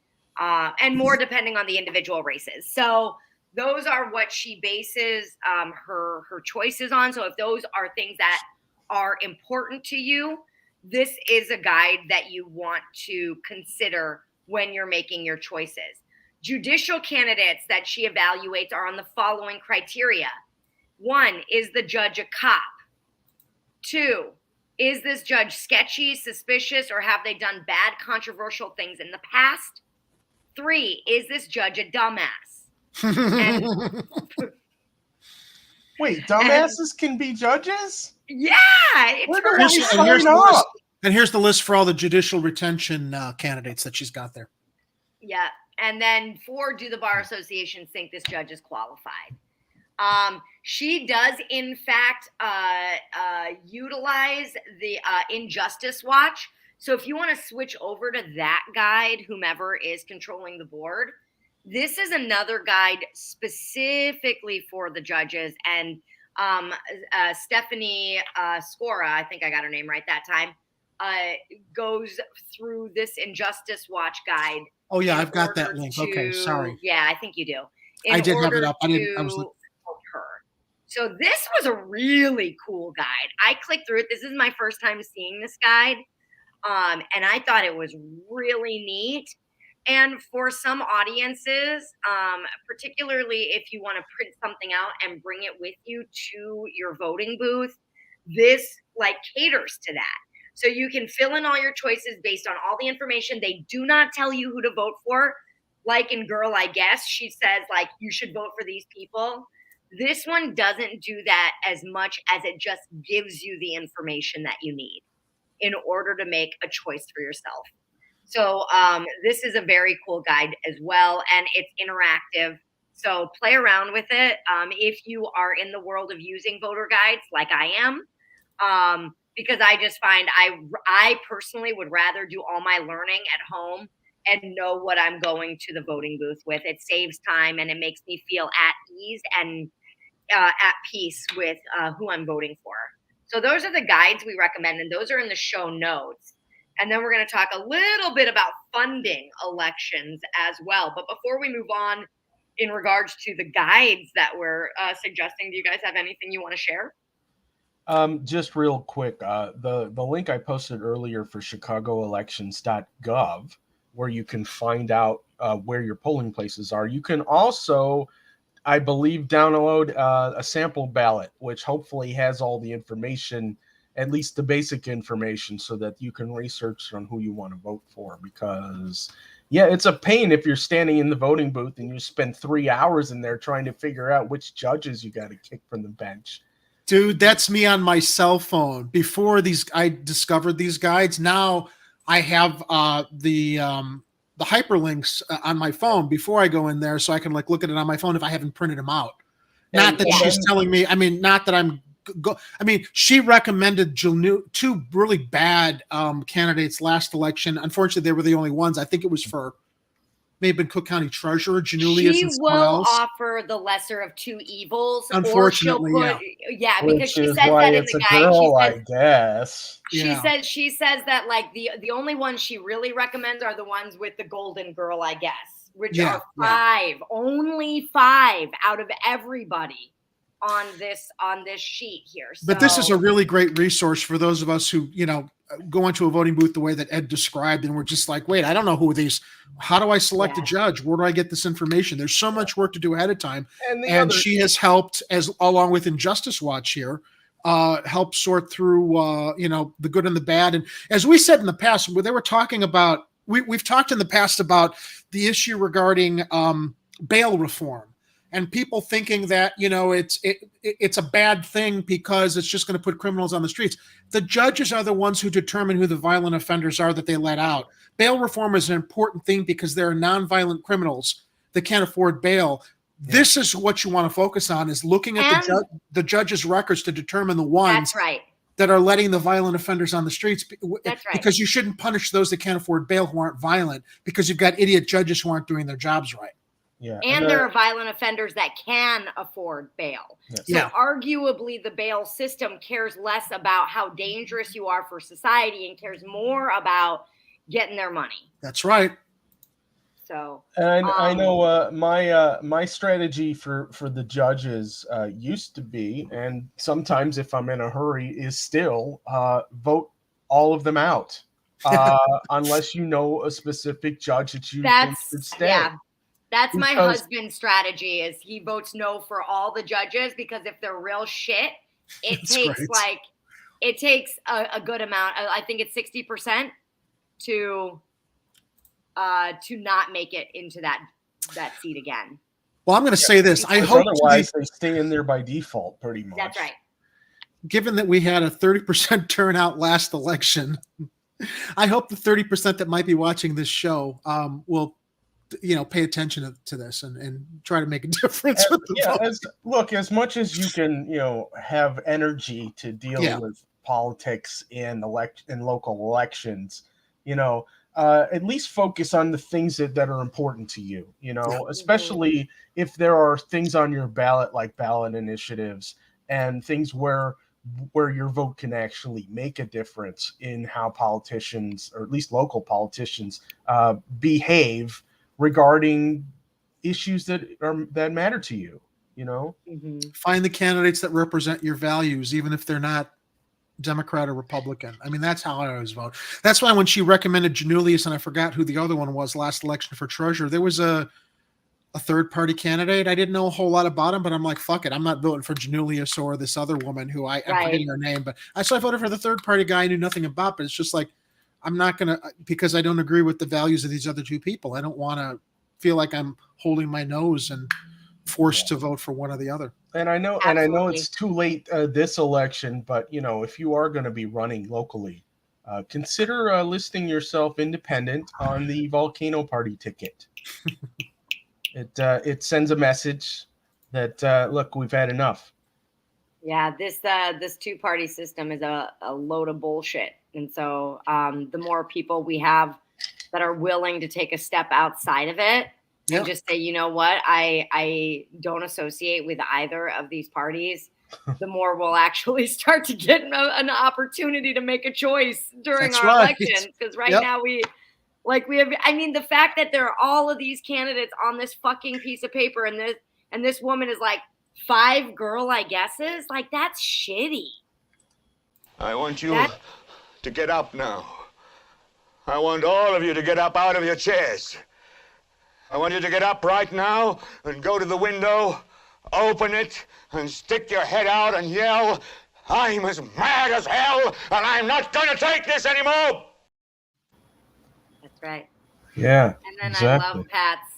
more depending on the individual races. So those are what she bases her choices on. So if those are things that are important to you, this is a guide that you want to consider when you're making your choices. Judicial candidates that she evaluates are on the following criteria. 1, is the judge a cop? 2, is this judge sketchy, suspicious, or have they done bad, controversial things in the past? 3, is this judge a dumbass? Wait, dumbasses can be judges? Yeah. Here's the list for all the judicial retention candidates that she's got there. Yeah. And then 4, do the Bar Association think this judge is qualified? She does, in fact, utilize the Injustice Watch. So if you want to switch over to that guide, whomever is controlling the board, this is another guide specifically for the judges. And Stephanie Scora, I think I got her name right that time, goes through this Injustice Watch guide. Oh yeah, I've got that link. Okay, sorry. Yeah, I think you do. I did have it up. I was her. So this was a really cool guide. I clicked through it. This is my first time seeing this guide. And I thought it was really neat. And for some audiences, particularly if you want to print something out and bring it with you to your voting booth, this caters to that. So you can fill in all your choices based on all the information. They do not tell you who to vote for. Like in Girl, I Guess, she says you should vote for these people. This one doesn't do that as much as it just gives you the information that you need in order to make a choice for yourself. So this is a very cool guide as well, and it's interactive. So play around with it. If you are in the world of using voter guides like I am, because I just find I personally would rather do all my learning at home and know what I'm going to the voting booth with. It saves time and it makes me feel at ease and at peace with who I'm voting for. So those are the guides we recommend, and those are in the show notes. And then we're going to talk a little bit about funding elections as well. But before we move on in regards to the guides that we're suggesting, do you guys have anything you want to share? Just real quick, the link I posted earlier for chicagoelections.gov, where you can find out where your polling places are. You can also, I believe, download a sample ballot, which hopefully has all the information, at least the basic information, so that you can research on who you want to vote for. Because, yeah, it's a pain if you're standing in the voting booth and you spend 3 hours in there trying to figure out which judges you got to kick from the bench. Dude, that's me on my cell phone. Before I discovered these guides. Now I have the hyperlinks on my phone before I go in there, so I can look at it on my phone if I haven't printed them out. Not that she's telling me. I mean, not that I'm. She recommended two really bad candidates last election. Unfortunately, they were the only ones. I think it was for may have been Cook County Treasurer Janulius. She will offer the lesser of two evils. Unfortunately, because she says that in the guide. Girl, I guess. She says that the only ones she really recommends are the ones with the golden girl, I guess, which are 5. Only 5 out of everybody on this sheet here. But this is So- a really great resource for those of us who, go into a voting booth the way that Ed described, and we're just like, wait, I don't know who these. How do I select a judge? Where do I get this information? There's so much work to do ahead of time, and she has helped, as along with Injustice Watch here, help sort through the good and the bad. And as we said in the past, where they were talking about, we've talked in the past about the issue regarding bail reform. And people thinking that, it's a bad thing because it's just going to put criminals on the streets. The judges are the ones who determine who the violent offenders are that they let out. Bail reform is an important thing because there are nonviolent criminals that can't afford bail. Yeah. This is what you want to focus on, is looking at the judge's records to determine the ones that are letting the violent offenders on the streets. That's right. Because you shouldn't punish those that can't afford bail who aren't violent, because you've got idiot judges who aren't doing their jobs right. Yeah. And there are violent offenders that can afford bail. So arguably the bail system cares less about how dangerous you are for society and cares more about getting their money. That's right. So and I know my strategy for the judges used to be, and sometimes if I'm in a hurry, is still vote all of them out unless you know a specific judge that you think should stay. Yeah. That's my husband's strategy, is he votes no for all the judges, because if they're real shit, it takes a good amount. I think it's 60% to not make it into that seat again. Well, I'm going to say this. I hope otherwise they stay in there by default, pretty much. That's right. Given that we had a 30% turnout last election, I hope the 30% that might be watching this show will pay attention to this and try to make a difference with the vote. As much as you can, have energy to deal with politics and local elections, at least focus on the things that are important to you, especially if there are things on your ballot, like ballot initiatives and things where your vote can actually make a difference in how politicians, or at least local politicians, behave regarding issues that matter to you. Find the candidates that represent your values, even if they're not Democrat or Republican. I mean, that's how I always vote. That's why when she recommended Janulius, and I forgot who the other one was last election for treasurer, there was a third party candidate. I didn't know a whole lot about him, but I'm like, fuck it, I'm not voting for Janulius or this other woman who I'm forgetting her name, but I voted for the third party guy I knew nothing about. But it's just like, I'm not going to, because I don't agree with the values of these other two people. I don't want to feel like I'm holding my nose and forced to vote for one or the other. And I know, it's too late this election, but if you are going to be running locally, consider listing yourself independent on the Volcano Party ticket. It sends a message that look, we've had enough. Yeah, this two-party system is a load of bullshit. And so the more people we have that are willing to take a step outside of it and just say, you know what, I don't associate with either of these parties, the more we'll actually start to get an opportunity to make a choice during our elections. Because now we have, I mean, the fact that there are all of these candidates on this fucking piece of paper, and this woman is like 5 girl, I guesses, like, that's shitty. I want you to get up now. I want all of you to get up out of your chairs. I want you to get up right now and go to the window, open it, and stick your head out and yell, I'm as mad as hell, and I'm not going to take this anymore. That's right. Yeah. And then exactly. I love Pat's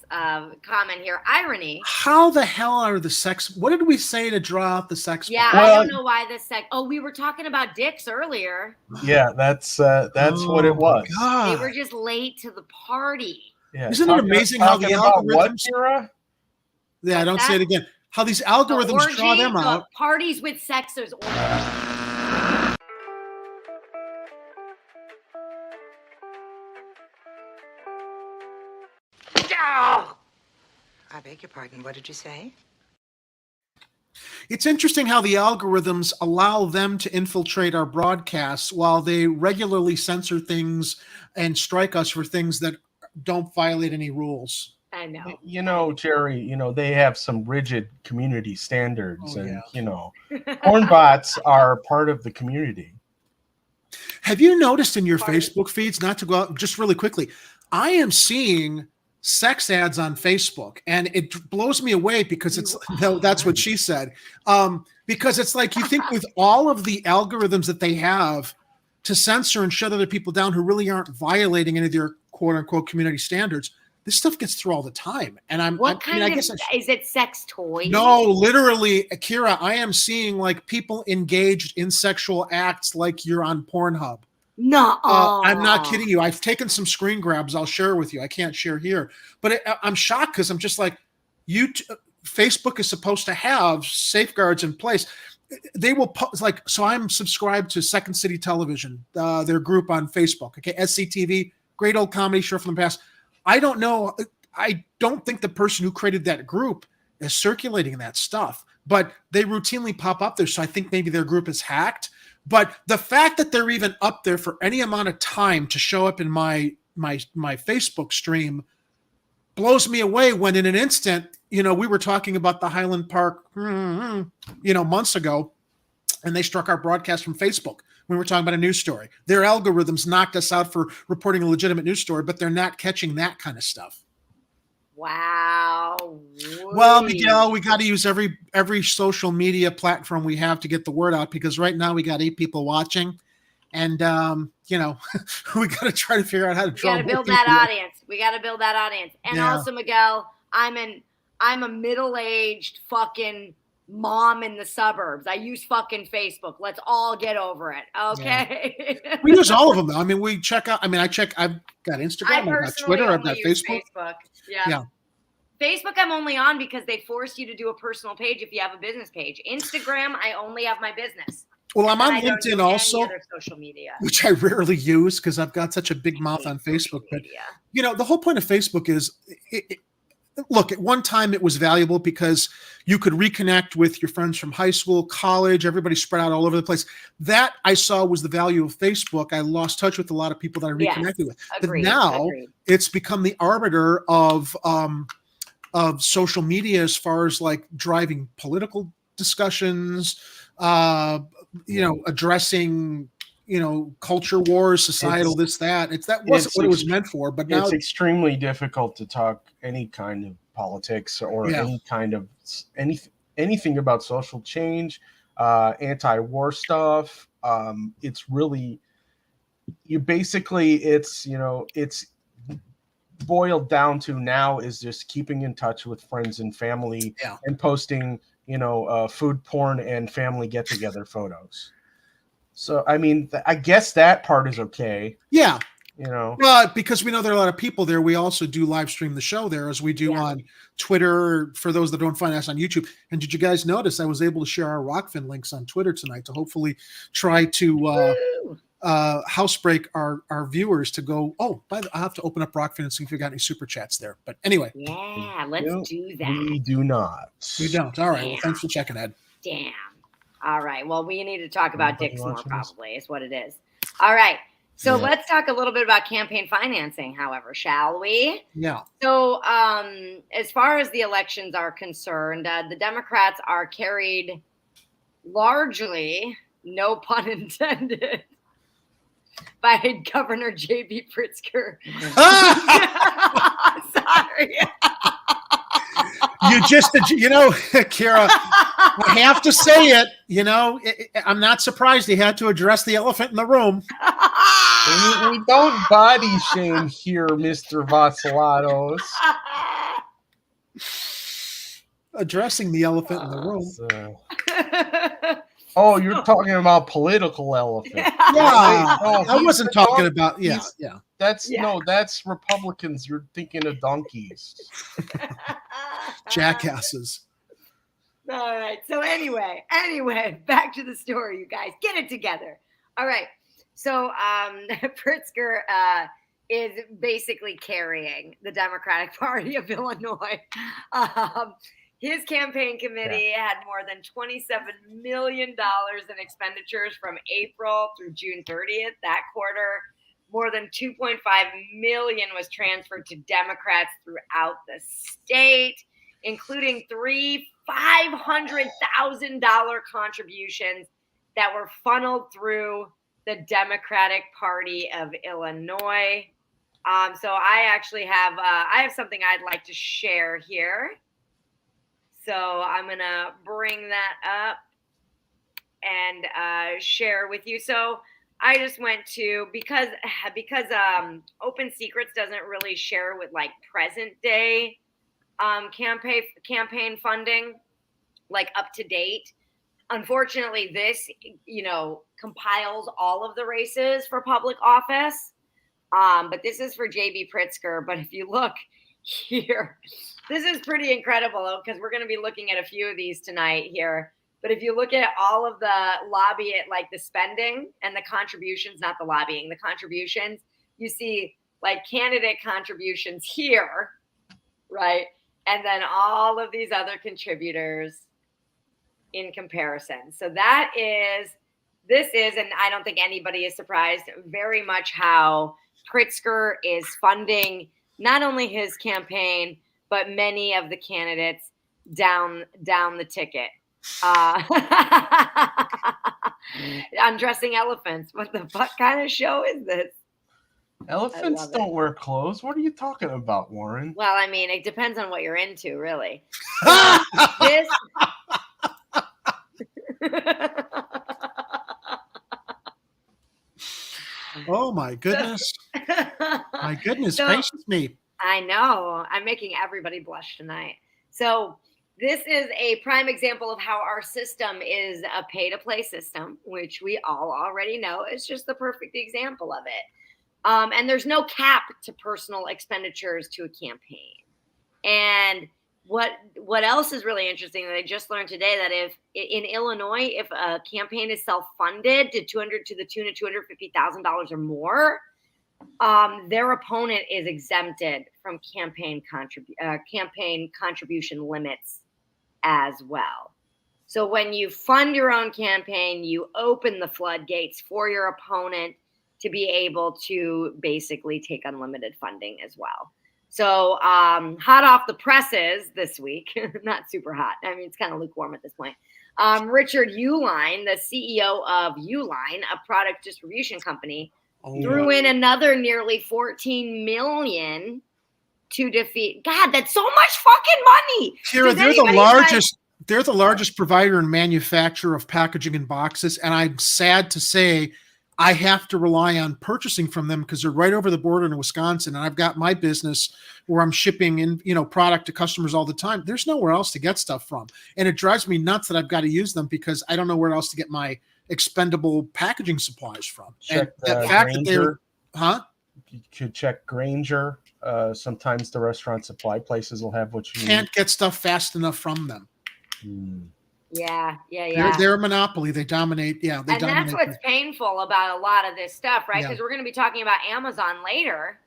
comment here. Irony. How the hell are the sex? What did we say to draw out the sex? Yeah, I don't know why the sex. Oh, we were talking about dicks earlier. Yeah, that's what it was. They were just late to the party. Yeah. Isn't it amazing how the algorithms? Yeah, don't say it again. How these algorithms draw them out. Parties with sex is orgy. I beg your pardon. What did you say? It's interesting how the algorithms allow them to infiltrate our broadcasts while they regularly censor things and strike us for things that don't violate any rules. I know. You know, Jerry, you know, they have some rigid community standards, and you know, porn bots are part of the community. Have you noticed in your Facebook feeds, not to go out just really quickly, I am seeing sex ads on Facebook, and it blows me away because it's no, that's what she said. Because it's like, you think with all of the algorithms that they have to censor and shut other people down who really aren't violating any of their quote unquote community standards, this stuff gets through all the time. And is it sex toys? No, literally, Kira, I am seeing like people engaged in sexual acts like you're on Pornhub. No, I'm not kidding you. I've taken some screen grabs. I'll share with you. I can't share here, but I'm shocked because I'm just like, Facebook is supposed to have safeguards in place. They will post like, so I'm subscribed to Second City Television, their group on Facebook. Okay, SCTV, great old comedy show from the past. I don't know. I don't think the person who created that group is circulating that stuff, but they routinely pop up there. So I think maybe their group is hacked. But the fact that they're even up there for any amount of time to show up in my Facebook stream blows me away, when in an instant, you know, we were talking about the Highland Park, you know, months ago, and they struck our broadcast from Facebook. We were talking about a news story. Their algorithms knocked us out for reporting a legitimate news story, but they're not catching that kind of stuff. Wow. Well, Miguel, we got to use every social media platform we have to get the word out, because right now we got 8 people watching, and you know, we got to try to figure out how to draw. We got to build that audience. We got to build that audience. And also, Miguel, I'm a middle-aged fucking mom in the suburbs. I use fucking Facebook. Let's all get over it. Okay. Yeah. We use all of them though. I mean, we check out. I mean, I've got Instagram, I've got Twitter, I've got Facebook. Yeah. Facebook, I'm only on because they force you to do a personal page if you have a business page. Instagram, I only have my business. Well, I'm on LinkedIn also, other social media, which I rarely use because I've got such a big mouth on Facebook. But you know, the whole point of Facebook is, look, at one time it was valuable because you could reconnect with your friends from high school, college, everybody spread out all over the place. That I saw was the value of Facebook. I lost touch with a lot of people that I reconnected with. But now it's become the arbiter of social media as far as like driving political discussions, you know, addressing, you know, culture wars, societal, this, that. That wasn't what it was meant for, but now it's extremely difficult to talk any kind of politics or any kind of anything about social change, anti-war stuff. It's really, it's, you know, it's boiled down to now is just keeping in touch with friends and family and posting, you know, food porn and family get-together photos. So, I mean, I guess that part is okay. Yeah. You know, but because we know there are a lot of people there, we also do live stream the show there as we do on Twitter for those that don't find us on YouTube. And did you guys notice I was able to share our Rokfin links on Twitter tonight to hopefully try to housebreak our viewers to go, oh, I'll have to open up Rokfin and see if we got any super chats there. But anyway. Yeah, let's do that. We do not. We don't. All right. Well, thanks for checking, Ed. Damn. All right. Well, we need to talk about dicks more, probably, is what it is. All right. So let's talk a little bit about campaign financing, however, shall we? Yeah. So as far as the elections are concerned, the Democrats are carried largely, no pun intended, by Governor J.B. Pritzker. Sorry. You know, Kira, I have to say it, you know, I'm not surprised he had to address the elephant in the room. We don't body shame here, Mr. Vasilatos. Addressing the elephant in the room. Oh, you're talking about political elephant. Yeah, I wasn't talking about, that's Republicans. You're thinking of donkeys. Jackasses. All right. So anyway, back to the story, you guys. Get it together. All right. So Pritzker is basically carrying the Democratic Party of Illinois. His campaign committee had more than $27 million in expenditures from April through June 30th, that quarter. More than 2.5 million was transferred to Democrats throughout the state, including 3 $500,000 contributions that were funneled through the Democratic Party of Illinois. So I actually have something I'd like to share here. So I'm gonna bring that up and share with you. So I just went to because Open Secrets doesn't really share with like present day campaign funding, like up to date. Unfortunately, this, compiles all of the races for public office. But this is for J.B. Pritzker. But if you look here, this is pretty incredible because we're going to be looking at a few of these tonight here. But if you look at all of the like the spending and the contributions, not the lobbying, the contributions, you see like candidate contributions here, right? And then all of these other contributors in comparison. So this is, and I don't think anybody is surprised, very much how Pritzker is funding not only his campaign, but many of the candidates down the ticket. Undressing elephants. What the fuck kind of show is this? Elephants don't wear clothes. What are you talking about, Warren? Well, I mean, it depends on what you're into, really. This. Oh my goodness. My goodness gracious me. I know. I'm making everybody blush tonight. So this is a prime example of how our system is a pay-to-play system, which we all already know. It's just the perfect example of it. And there's no cap to personal expenditures to a campaign. And what else is really interesting that I just learned today, that if in Illinois, if a campaign is self-funded to the tune of $250,000 or more, their opponent is exempted from campaign contribution limits as well. So when you fund your own campaign, you open the floodgates for your opponent to be able to basically take unlimited funding as well. So hot off the presses this week, not super hot. I mean, it's kind of lukewarm at this point. Richard Uline, the CEO of Uline, a product distribution company, threw in another nearly $14 million to defeat. God, that's so much fucking money. Kira, they're the largest provider and manufacturer of packaging and boxes, and I'm sad to say I have to rely on purchasing from them because they're right over the border in Wisconsin, and I've got my business where I'm shipping in, product to customers all the time. There's nowhere else to get stuff from, and it drives me nuts that I've got to use them because I don't know where else to get my expendable packaging supplies from. Check and the fact Granger. You could check Granger. Sometimes the restaurant supply places will have what you can't get stuff fast enough from them. Yeah. They're a monopoly. They dominate. Yeah, and that's what's painful about a lot of this stuff, right? Because we're going to be talking about Amazon later,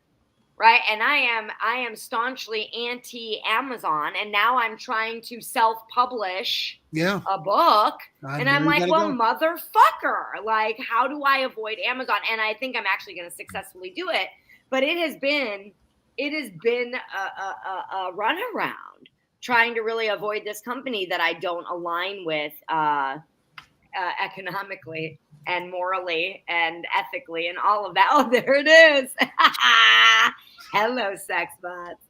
right? And I am staunchly anti-Amazon, and now I'm trying to self-publish a book, and I'm like, well, motherfucker, like, how do I avoid Amazon? And I think I'm actually going to successfully do it, but it has been a runaround trying to really avoid this company that I don't align with economically and morally and ethically and all of that. Oh, there it is. Hello, sex bots.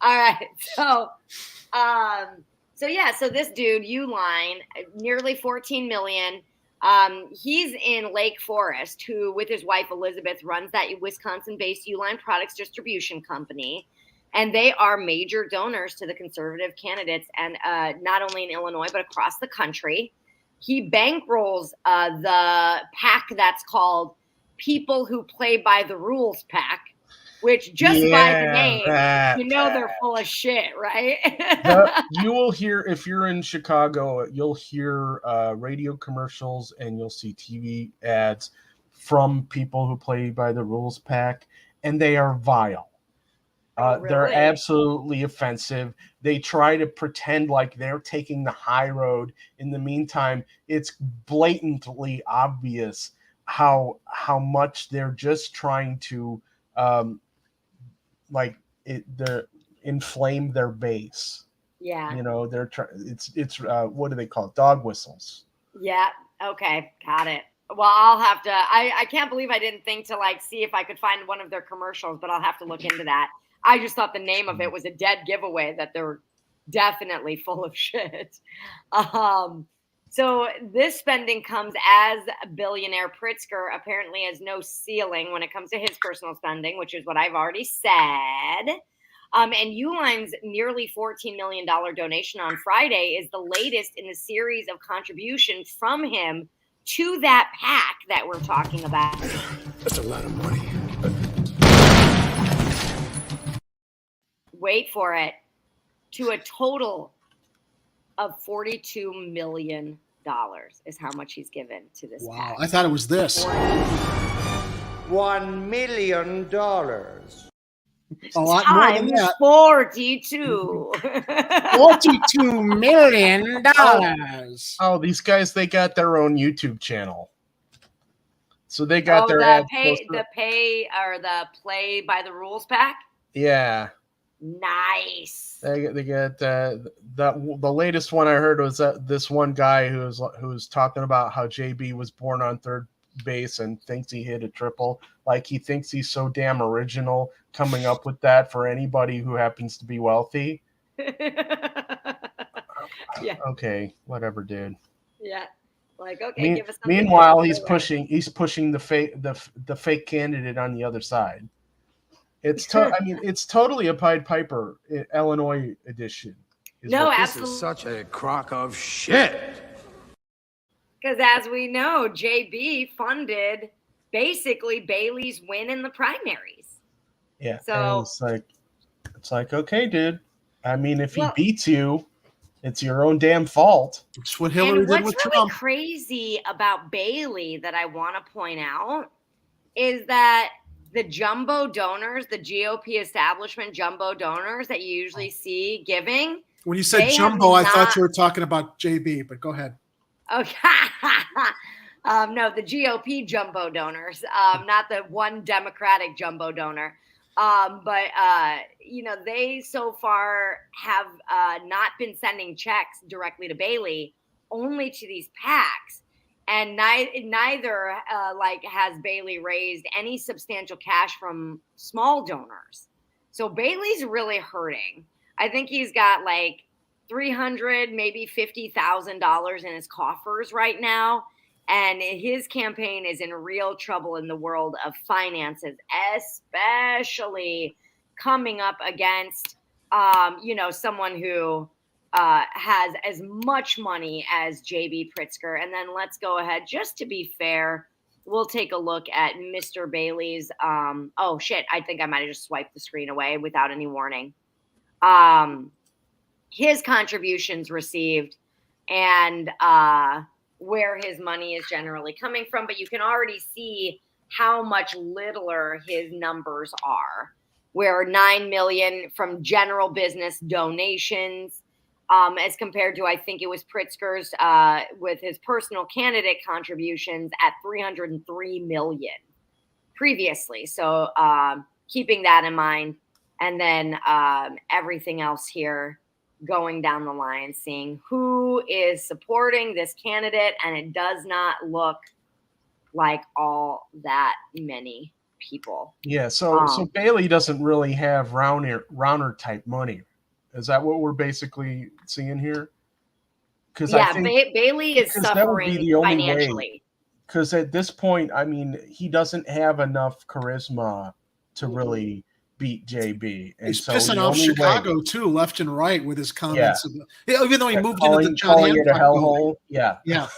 All right. So this dude, Uline, nearly 14 million. He's in Lake Forest, who with his wife, Elizabeth, runs that Wisconsin-based Uline Products Distribution Company. And they are major donors to the conservative candidates, and not only in Illinois, but across the country. He bankrolls the PAC that's called People Who Play by the Rules PAC, which just by the name, they're full of shit, right? You will hear, if you're in Chicago, you'll hear radio commercials and you'll see TV ads from People Who Play by the Rules PAC, and they are vile. Really? They're absolutely offensive. They try to pretend like they're taking the high road. In the meantime, it's blatantly obvious how much they're just trying to they're inflame their base. Yeah. You know, they're it's what do they call it? Dog whistles. Yeah. Okay. Got it. Well, I'll have to. I can't believe I didn't think to like see if I could find one of their commercials, but I'll have to look into that. I just thought the name of it was a dead giveaway that they're definitely full of shit. So this spending comes as billionaire Pritzker apparently has no ceiling when it comes to his personal spending, which is what I've already said. And Uline's nearly $14 million donation on Friday is the latest in the series of contributions from him to that PAC that we're talking about. That's a lot of money. Wait for it. To a total of $42 million is how much he's given to this Wow, PAC. I thought it was this. $1 million. A lot more than Times that. 42. $42 million. Oh, these guys, they got their own YouTube channel. So they got their ads posted. the play by the rules pack. Yeah. Nice. They got the latest one I heard was this one guy who was talking about how JB was born on third base and thinks he hit a triple. Like he thinks he's so damn original coming up with that for anybody who happens to be wealthy. Yeah. Okay, whatever, dude. Yeah. Like, okay, give us something. Meanwhile, he's pushing the fake candidate on the other side. It's it's totally a Pied Piper Illinois edition. No, This absolutely. is such a crock of shit. Because as we know, JB funded basically Bailey's win in the primaries. Yeah. So it's like, okay, dude. I mean, if he beats you, it's your own damn fault. It's what Hillary did with what's really Trump. crazy about Bailey that I want to point out is that the jumbo donors, the GOP establishment jumbo donors that you usually see giving. When you said jumbo, I thought you were talking about JB, but go ahead. Okay. No, the GOP jumbo donors, not the one Democratic jumbo donor. But they so far have not been sending checks directly to Bailey, only to these PACs. And neither has Bailey raised any substantial cash from small donors. So Bailey's really hurting. I think he's got like $300,000, maybe $50,000 in his coffers right now. And his campaign is in real trouble in the world of finances, especially coming up against, someone who has as much money as JB Pritzker. And then let's go ahead, just to be fair, we'll take a look at Mr. Bailey's. Oh, shit. I think I might have just swiped the screen away without any warning. His contributions received and where his money is generally coming from. But you can already see how much littler his numbers are, where $9 million from general business donations, as compared to, I think it was Pritzker's with his personal candidate contributions at $303 million previously. So keeping that in mind, and then everything else here going down the line, seeing who is supporting this candidate, and it does not look like all that many people. Yeah, so Bailey doesn't really have Rauner type money. Is that what we're basically seeing here? Because yeah, I think Bailey is suffering financially. Because at this point, I mean, he doesn't have enough charisma to really beat JB. And he's pissing off Chicago too, left and right, with his comments. Yeah. Even though he moved into the John calling it a hellhole. Yeah, yeah.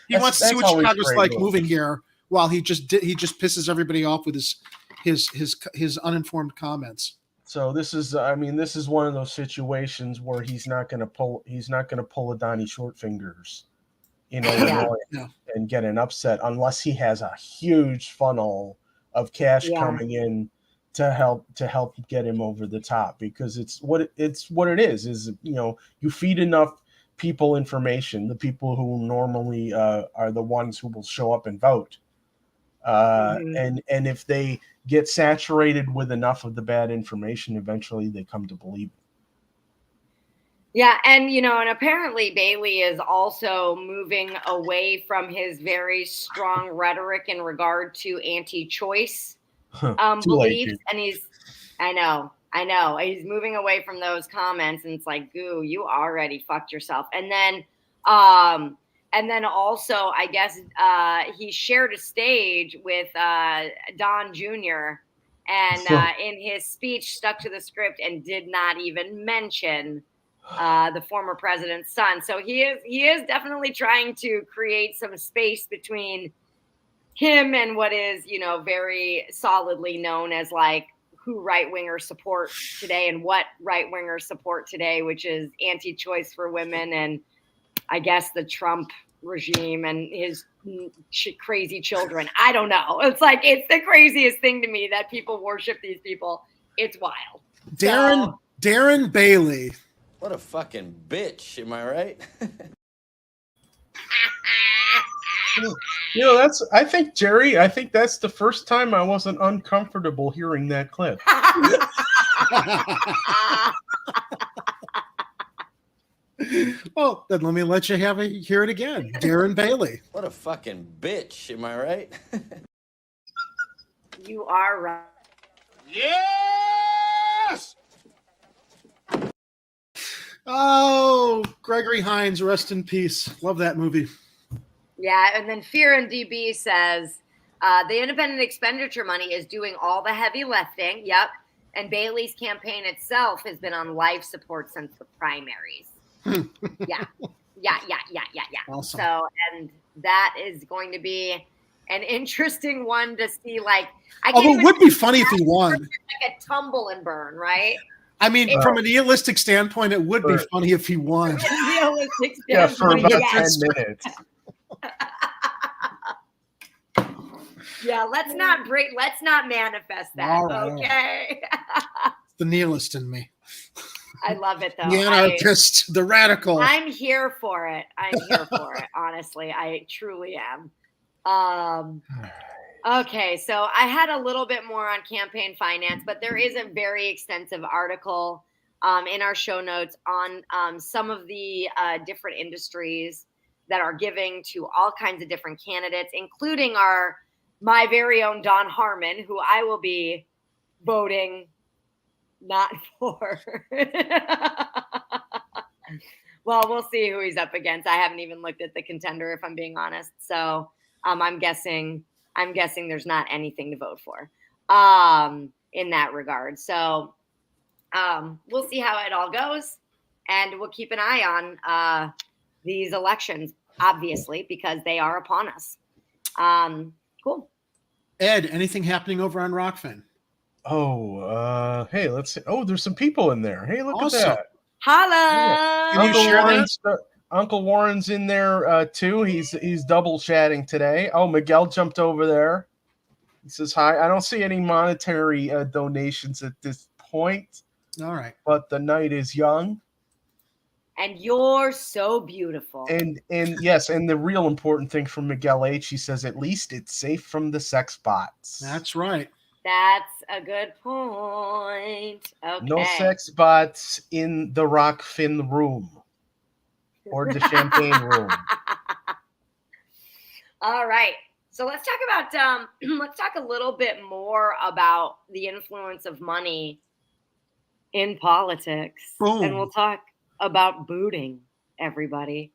He wants to see what Chicago's like moving here, while he just pisses everybody off with his uninformed comments. So this is one of those situations where he's not going to pull a Donnie Shortfingers, and get an upset unless he has a huge funnel of cash coming in to help get him over the top, because it's what it is, you feed enough people information, the people who normally are the ones who will show up and vote, And if they get saturated with enough of the bad information, eventually they come to believe it. Yeah, and and apparently Bailey is also moving away from his very strong rhetoric in regard to anti-choice beliefs, and I know, he's moving away from those comments, and it's like, goo, you already fucked yourself. And then also, I guess he shared a stage with Don Jr. and in his speech stuck to the script and did not even mention the former president's son. So he is definitely trying to create some space between him and what is, very solidly known as like who right-wingers support today and what right-wingers support today, which is anti-choice for women and I guess the Trump regime and his crazy children. I don't know. It's like, it's the craziest thing to me that people worship these people. It's wild. Darren Bailey. What a fucking bitch, am I right? I think, Jerry, that's the first time I wasn't uncomfortable hearing that clip. Well, then let me let you hear it again. Darren Bailey. What a fucking bitch, am I right? You are right. Yes! Oh, Gregory Hines, rest in peace. Love that movie. Yeah, and then Fear and DB says the independent expenditure money is doing all the heavy lifting. Yep. And Bailey's campaign itself has been on life support since the primaries. Yeah. Awesome. So, and that is going to be an interesting one to see. Like, it would be funny if he won. Like a tumble and burn, right? I mean, from a nihilistic standpoint, it would be funny if he won. Nihilistic standpoint, yeah, for about 10 minutes. Yeah, let's not manifest that. Right, okay. The nihilist in me. I love it though. The anarchist, the radical. I'm here for it. Honestly, I truly am. Okay, so I had a little bit more on campaign finance, but there is a very extensive article in our show notes on some of the different industries that are giving to all kinds of different candidates, including my very own Don Harmon, who I will be voting not for. Well, we'll see who he's up against. I haven't even looked at the contender, if I'm being honest. So I'm guessing there's not anything to vote for in that regard. So we'll see how it all goes, and we'll keep an eye on these elections, obviously, because they are upon us. Cool. Ed, anything happening over on Rokfin? Oh, hey, let's see. Oh, there's some people in there. Hey, look at that. Holla! Yeah. Uncle Warren's in there too. He's double chatting today. Oh, Miguel jumped over there. He says hi. I don't see any monetary donations at this point. All right. But the night is young. And you're so beautiful. And yes, and the real important thing from Miguel H, he says, at least it's safe from the sex bots. That's right. That's a good point. Okay. No sex bots in the Rokfin room or the champagne room. All right. So let's talk about let's talk a little bit more about the influence of money in politics. Boom. And we'll talk about booting, everybody.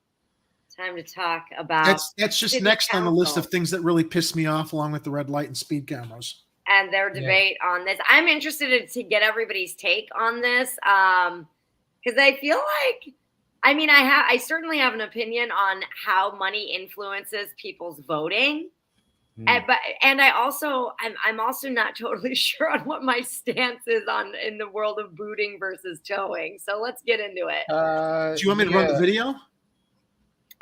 Time to talk about that's just next on the list of things that really piss me off, along with the red light and speed cameras. And their debate on this. I'm interested to get everybody's take on this. Because I feel like, I certainly have an opinion on how money influences people's voting. And I'm also not totally sure on what my stance is in the world of booting versus towing. So let's get into it. Do you want me to run the video?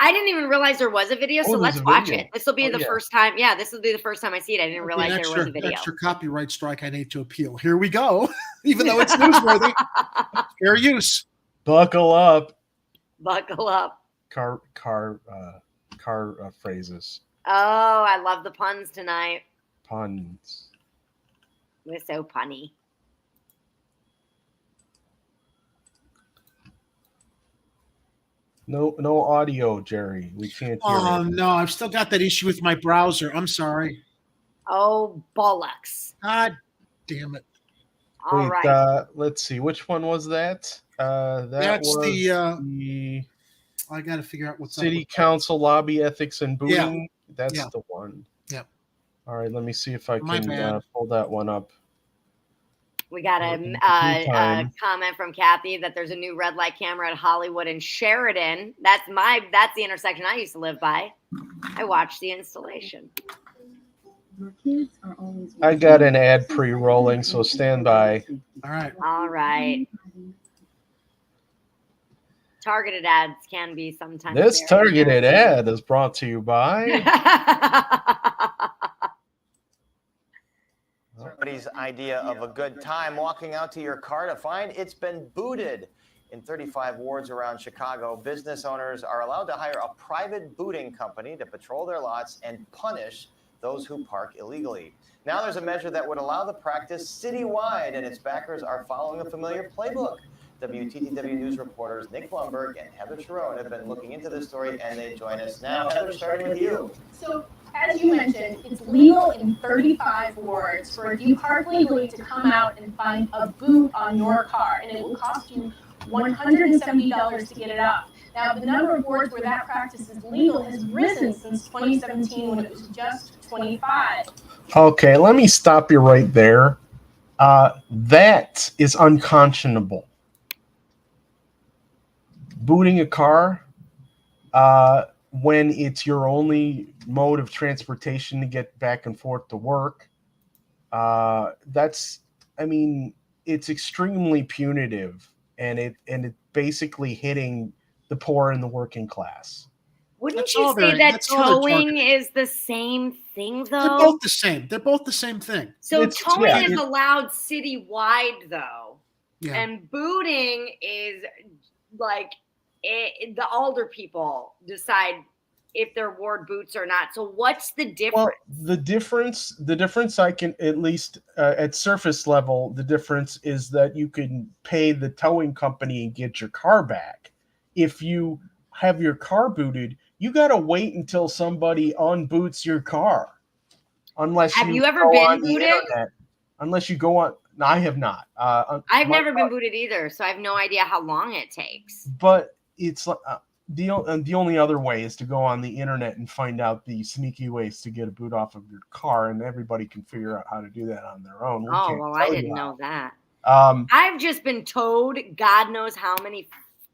I didn't even realize there was a video, so let's watch it. This will be the first time. Yeah, this will be the first time I see it. I didn't realize there was a video. Extra copyright strike I need to appeal. Here we go. Even though it's newsworthy. Fair use. Buckle up. Buckle up. Car phrases. Oh, I love the puns tonight. puns. We're so punny. No audio, Jerry. We can't hear Oh it. no, I've still got that issue with my browser. I'm sorry. Oh, bollocks. God damn it. All Wait, right. let's see. Which one was that? That That's was the I got to figure out what's up City with that. Council lobby ethics and Yeah. booting. That's Yeah. the one. Yeah. All right, let me see if I My can bad. pull that one up. We got a comment from Kathy that there's a new red light camera at Hollywood and Sheridan. That's the intersection I used to live by. I watched the installation. I got an ad pre-rolling, so stand by. All right. All right. Targeted ads can be sometimes. This very targeted embarrassing. ad is brought to you by. Somebody's idea of a good time walking out to your car to find it's been booted. In 35 wards around Chicago, business owners are allowed to hire a private booting company to patrol their lots and punish those who park illegally. Now there's a measure that would allow the practice citywide, and its backers are following a familiar playbook. WTTW News reporters Nick Blumberg and Heather Sharon have been looking into this story, and they join us now. Heather, starting with you. So, as you mentioned, it's legal in 35 wards for you park legally to come out and find a boot on your car, and it will cost you $170 to get it up. Now, the number of wards where that practice is legal has risen since 2017 when it was just 25. Okay, let me stop you right there. That is unconscionable. Booting a car when it's your only mode of transportation to get back and forth to work, it's extremely punitive, and it basically hitting the poor and the working class. Wouldn't you say that towing is the same thing, though? They're both the same. They're both the same thing. So towing is allowed citywide, though, Yeah. and booting is like the older people decide if they're ward boots or not. So what's the difference? Well, the difference I can, at least at surface level, the difference is that you can pay the towing company and get your car back. If you have your car booted, you got to wait until somebody unboots your car. Unless have you ever been booted? Unless you go on, no, I have not. I've never been booted either, so I have no idea how long it takes. But it's the only other way is to go on the internet and find out the sneaky ways to get a boot off of your car, and everybody can figure out how to do that on their own. Oh, well, I didn't know that. I've I've just been towed God knows how many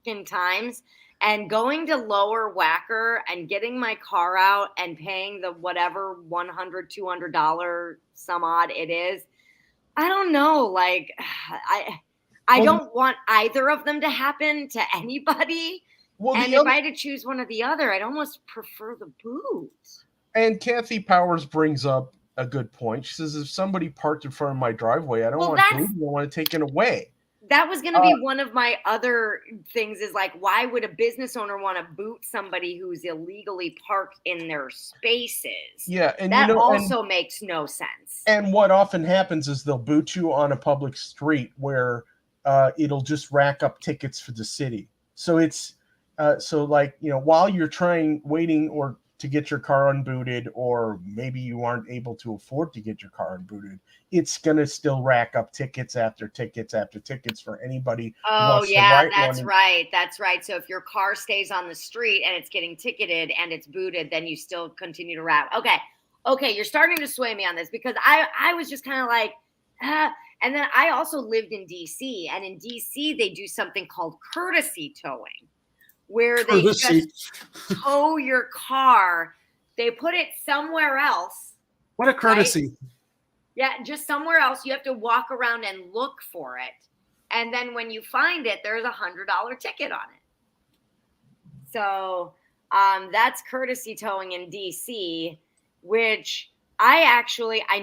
fucking times, and going to Lower Wacker and getting my car out and paying the whatever $100, $200 some odd it is. I don't know. Like, I don't want either of them to happen to anybody. Well, and if I had to choose one or the other, I'd almost prefer the boot. And Kathy Powers brings up a good point. She says, if somebody parked in front of my driveway, I don't want booting, I want to take it away. That was going to be one of my other things is like, why would a business owner want to boot somebody who's illegally parked in their spaces? Yeah. And that also makes no sense. And what often happens is they'll boot you on a public street where it'll just rack up tickets for the city. So it's, while you're waiting or to get your car unbooted, or maybe you aren't able to afford to get your car unbooted, it's going to still rack up tickets after tickets after tickets for anybody. Oh, yeah, that's right. That's right. So if your car stays on the street and it's getting ticketed and it's booted, then you still continue to rack. Okay, you're starting to sway me on this because I was just kind of like, and then I also lived in D.C., and in D.C. they do something called courtesy towing, where they just tow your car. They put it somewhere else. What a courtesy. Right? Yeah, just somewhere else. You have to walk around and look for it. And then when you find it, there's a $100 ticket on it. So that's courtesy towing in DC, which I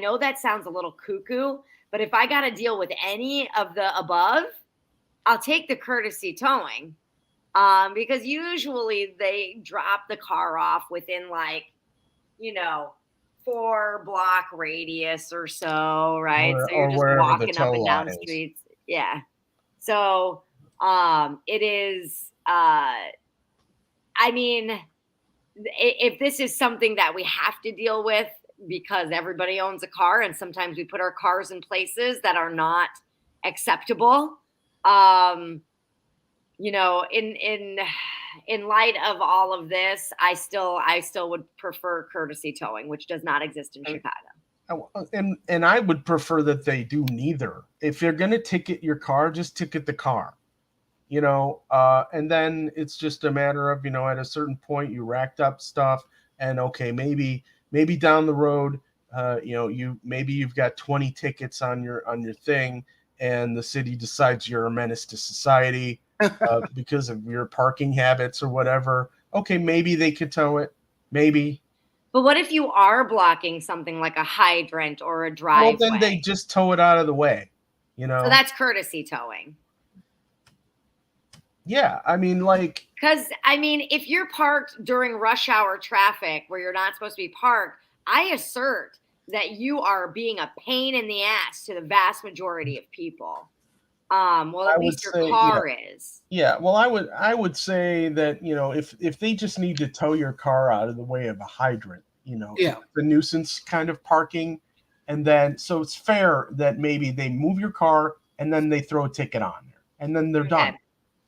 know that sounds a little cuckoo, but if I got to deal with any of the above, I'll take the courtesy towing. Because usually they drop the car off within 5 4-block radius or so, right? Or- So you're or just wherever the walking up tow and down lot is. streets. Yeah. So it is I mean, if this is something that we have to deal with because everybody owns a car and sometimes we put our cars in places that are not acceptable, you know, in light of all of this, I still would prefer courtesy towing, which does not exist in Chicago. And I would prefer that they do neither. If you're going to ticket your car, just ticket the car, you know, and then it's just a matter of, you know, at a certain point you racked up stuff and okay, maybe down the road, you know, you've got 20 tickets on your thing and the city decides you're a menace to society because of your parking habits or whatever. Okay, maybe they could tow it. Maybe. But what if you are blocking something like a hydrant or a driveway? Well, then they just tow it out of the way, you know? So that's courtesy towing. Yeah, I mean, like... Because, I mean, if you're parked during rush hour traffic where you're not supposed to be parked, I assert that you are being a pain in the ass to the vast majority of people. Well, at least your car is. Yeah, well, I would say that, you know, if they just need to tow your car out of the way of a hydrant, you know, the nuisance kind of parking, and then so it's fair that maybe they move your car and then they throw a ticket on there and then they're done.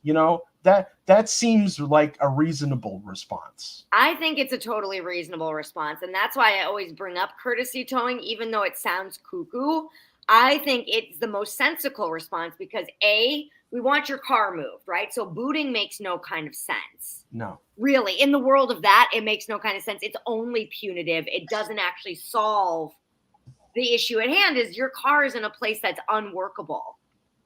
You know, that seems like a reasonable response. I think it's a totally reasonable response, and that's why I always bring up courtesy towing, even though it sounds cuckoo. I think it's the most sensical response because A, we want your car moved, right? So booting makes no kind of sense. No. Really, in the world of that, it makes no kind of sense. It's only punitive. It doesn't actually solve the issue at hand. Is your car is in a place that's unworkable,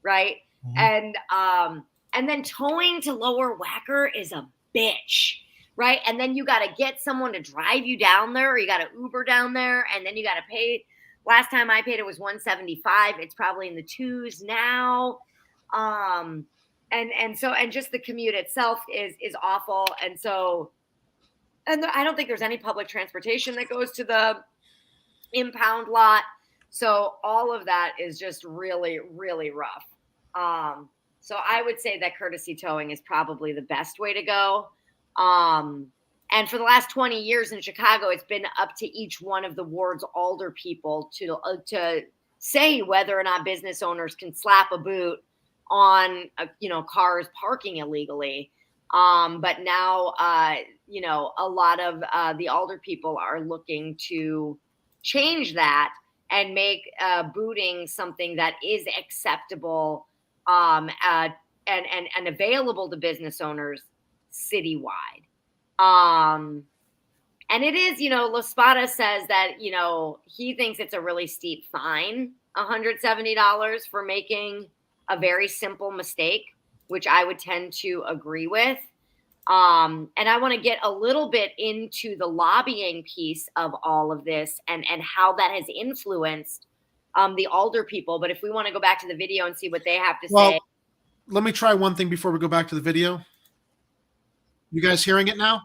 right? Mm-hmm. And then towing to Lower Wacker is a bitch, right? And then you got to get someone to drive you down there, or you got to Uber down there, and then you got to pay. Last time I paid it was $175. It's probably in the $2s now. And just the commute itself is awful. And I don't think there's any public transportation that goes to the impound lot. So all of that is just really, really rough. So I would say that courtesy towing is probably the best way to go. And for the last 20 years in Chicago, it's been up to each one of the ward's alder people to say whether or not business owners can slap a boot on, cars parking illegally. But now, a lot of the alder people are looking to change that and make booting something that is acceptable and available to business owners citywide. And it is, LaSpada says that, he thinks it's a really steep fine, $170 for making a very simple mistake, which I would tend to agree with. And I want to get a little bit into the lobbying piece of all of this and how that has influenced the alder people. But if we want to go back to the video and see what they have to say. Let me try one thing before we go back to the video. You guys hearing it now?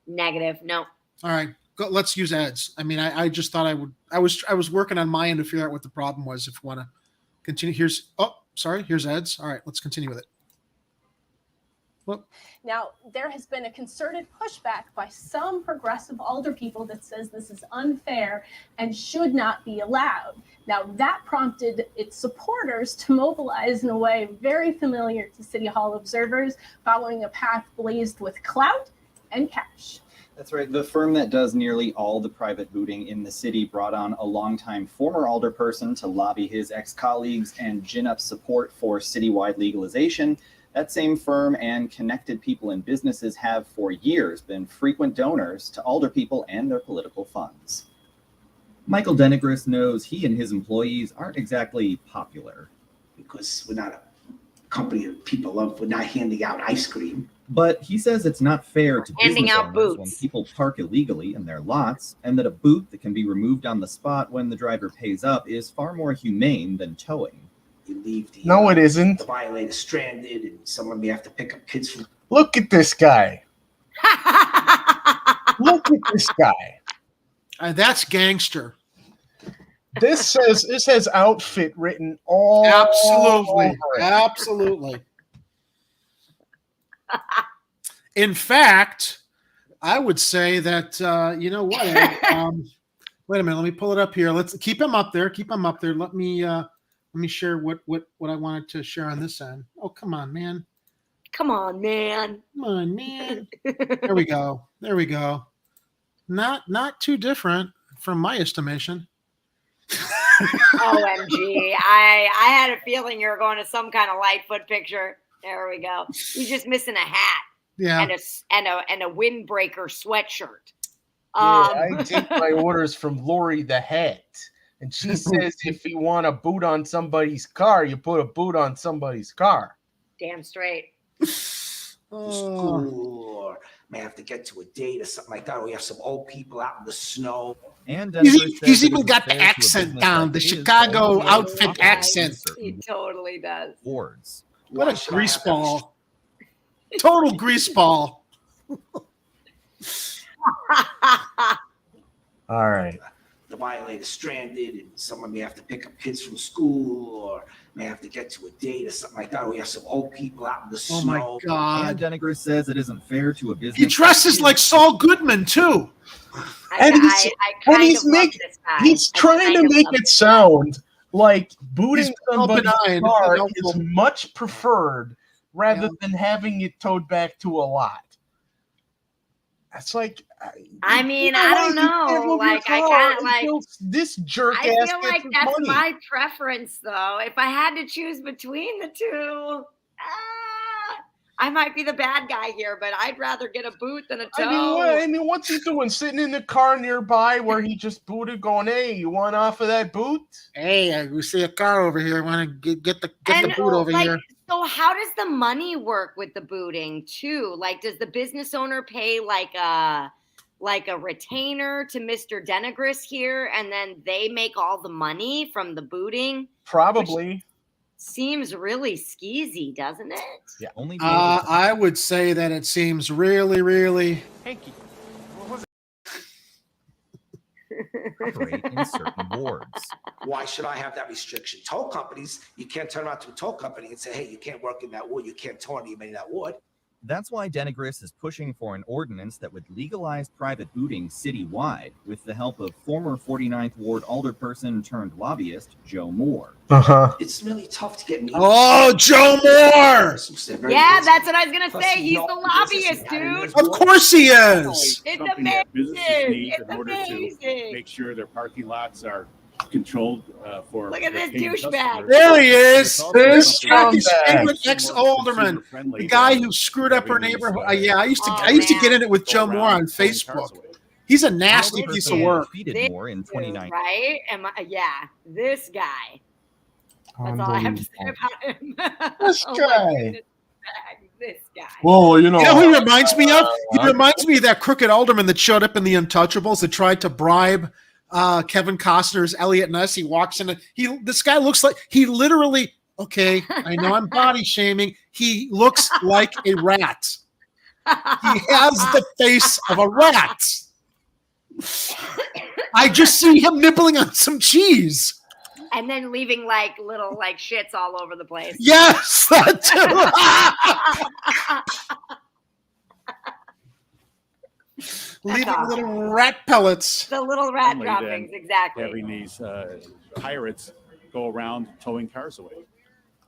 Negative. No. All right. Let's use Ed's. I mean, I just thought I was working on my end to figure out what the problem was. If you want to continue, here's Ed's. All right, let's continue with it. Well, now, there has been a concerted pushback by some progressive alder people that says this is unfair and should not be allowed. Now, that prompted its supporters to mobilize in a way very familiar to City Hall observers, following a path blazed with clout and cash. That's right. The firm that does nearly all the private booting in the city brought on a longtime former alderperson to lobby his ex-colleagues and gin up support for citywide legalization. That same firm and connected people and businesses have for years been frequent donors to alderpeople and their political funds. Michael Denegris knows he and his employees aren't exactly popular. Because we're not a company that people love. We're not handing out ice cream. But he says it's not fair to handing out boots when people park illegally in their lots, and that a boot that can be removed on the spot when the driver pays up is far more humane than towing. You leave the no, it isn't. The violator stranded, and someone may have to pick up kids from. Look at this guy. Look at this guy. That's gangster. This has outfit written all Absolutely. over it. Absolutely. In fact, I would say that you know what? Wait a minute. Let me pull it up here. Let's keep him up there. Keep him up there. Let me share what I wanted to share on this end. Oh, come on, man. Come on, man. Come on, man. There we go. There we go. Not too different from my estimation. OMG. I had a feeling you were going to some kind of Lightfoot picture. There we go. You're just missing a hat. Yeah. And a windbreaker sweatshirt. I take my orders from Lori the Hat. And she says if you want a boot on somebody's car, you put a boot on somebody's car. Damn straight. School, or may have to get to a date or something like that. Or we have some old people out in the snow. And he's even got the accent down, the Chicago outfit accent. He totally does. Words. What a greaseball. Total greaseball. All right. The violator stranded, and someone may have to pick up kids from school, or may have to get to a date or something like that. Or we have some old people out in the snow. Oh my God. And Denegris says it isn't fair to a business. He dresses like Saul Goodman too. He's trying to make it sound like booting somebody's car is much preferred rather than having it towed back to a lot. It's like, I mean, I don't know. Like, I kind of like this jerk. I feel like that's my preference, though. If I had to choose between the two, I might be the bad guy here, but I'd rather get a boot than a tow. I mean, what's he doing? Sitting in the car nearby where he just booted, going, "Hey, you want off of that boot? Hey, we see a car over here. I want to get the boot over here." So how does the money work with the booting too? Like, does the business owner pay like a retainer to Mr. Denegris here, and then they make all the money from the booting? Probably. Seems really skeezy, doesn't it? Yeah. Only. I would say that it seems really, really. Hanky. What was it? Operate in certain wards. Why should I have that restriction? Tow companies, you can't turn around to a tow company and say, hey, you can't work in that wood. You can't tow anybody in that wood. That's why Denegris is pushing for an ordinance that would legalize private booting citywide with the help of former 49th Ward alderperson turned lobbyist Joe Moore. It's really tough to get me. Oh, Joe Moore! Yeah, that's what I was going to say. He's the lobbyist, dude. Of course he is. It's amazing. It's in order to amazing. make sure their parking lots are controlled for. Look at this douchebag. There he is. This His favorite ex-alderman, the guy who screwed up her neighborhood. I used to get in it with Joe Moore on Facebook. He's a nasty piece of work. Defeated Moore in 2019. Right? This guy. That's all I have to say about him. This guy. This guy. Well, you know who he reminds me of? He reminds me of that crooked alderman that showed up in The Untouchables that tried to bribe Kevin Costner's Elliot Ness. He walks in. This guy looks like he literally. Okay, I know I'm body shaming. He looks like a rat. He has the face of a rat. I just see him nibbling on some cheese. And then leaving like little like shits all over the place. Yes, that too. Leaving little rat pellets. The little rat Only droppings, then exactly. Having these pirates go around towing cars away.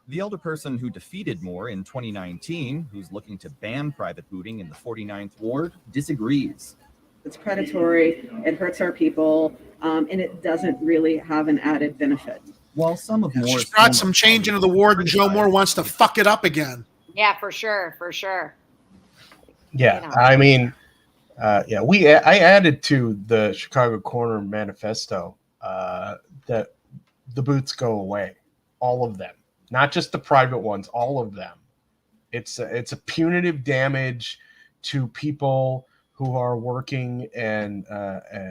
The alderperson who defeated Moore in 2019, who's looking to ban private booting in the 49th Ward, disagrees. It's predatory, it hurts our people, and it doesn't really have an added benefit. While some of Moore's She's brought some change into the ward, and Joe Moore wants to fuck it up again. Yeah, for sure, for sure. Yeah, I mean, I added to the Chicago Corner manifesto that the boots go away, all of them, not just the private ones, all of them. It's a punitive damage to people who are working and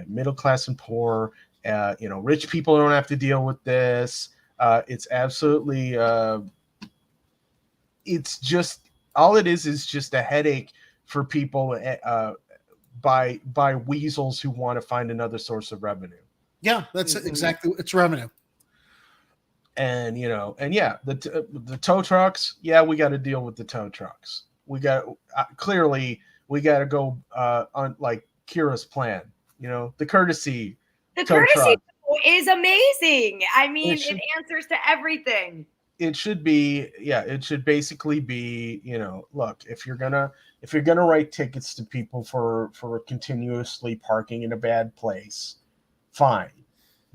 middle class and poor. Rich people don't have to deal with this. It's absolutely. It's just all it is just a headache for people by weasels who want to find another source of revenue. Yeah, that's exactly, it's revenue. And the tow trucks. Yeah, we got to deal with the tow trucks. We got clearly we got to go on like Kira's plan. The courtesy. The tow courtesy truck. is amazing. I mean, It answers to everything. It should be, it should basically be, look, if you're gonna write tickets to people for continuously parking in a bad place, fine,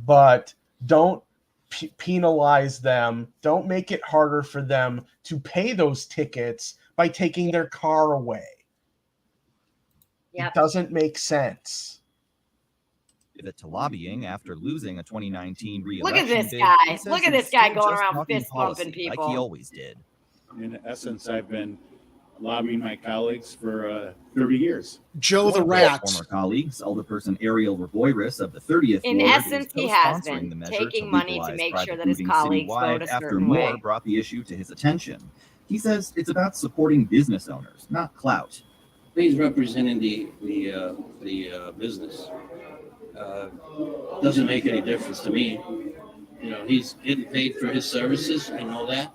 but don't penalize them. Don't make it harder for them to pay those tickets by taking their car away. Yep. It doesn't make sense. Pivot to lobbying after losing a 2019 re-election. Look at this bid, guy. Look at this guy going around fist bumping people. Like he always did. In essence, I've been lobbying my colleagues for 30 years. Joe the Rat. Former colleagues, Alderperson Ariel Reboiris of the 30th In Ward, essence, he has been taking money to make sure that his colleagues vote a after certain Moore way. brought the issue to his attention. He says it's about supporting business owners, not clout. He's representing the business. Doesn't make any difference to me. He's getting paid for his services. I know that.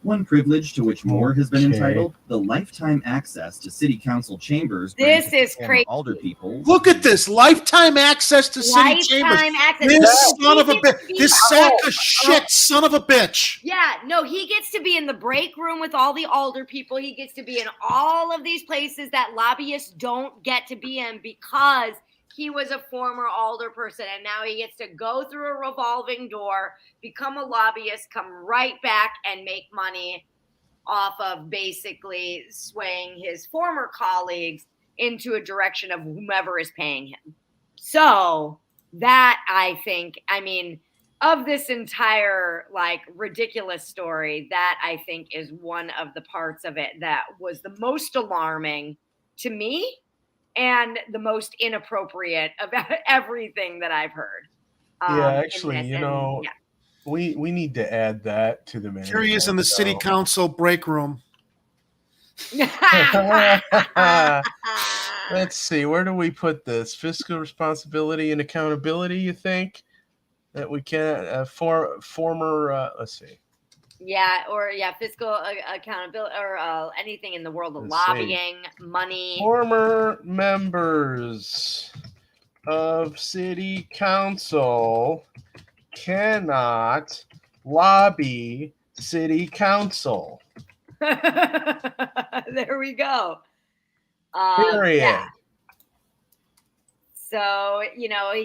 One privilege to which Moore has been entitled, the lifetime access to city council chambers. This is crazy. Alder people. Look at this lifetime access to city chambers. This son of a bitch, this sack of shit, son of a bitch. Yeah, no, he gets to be in the break room with all the alder people. He gets to be in all of these places that lobbyists don't get to be in because he was a former alder person, and now he gets to go through a revolving door, become a lobbyist, come right back and make money off of basically swaying his former colleagues into a direction of whomever is paying him. So that, I think, of this entire ridiculous story, that I think is one of the parts of it that was the most alarming to me and the most inappropriate of everything that I've heard. Actually, we need to add that to the menu. Here he is in the city council break room. Let's see, where do we put this? Fiscal responsibility and accountability, you think? That we can, former, let's see. Fiscal accountability or anything in the world of lobbying, money. Former members of city council cannot lobby city council. There we go. Period. Yeah. So,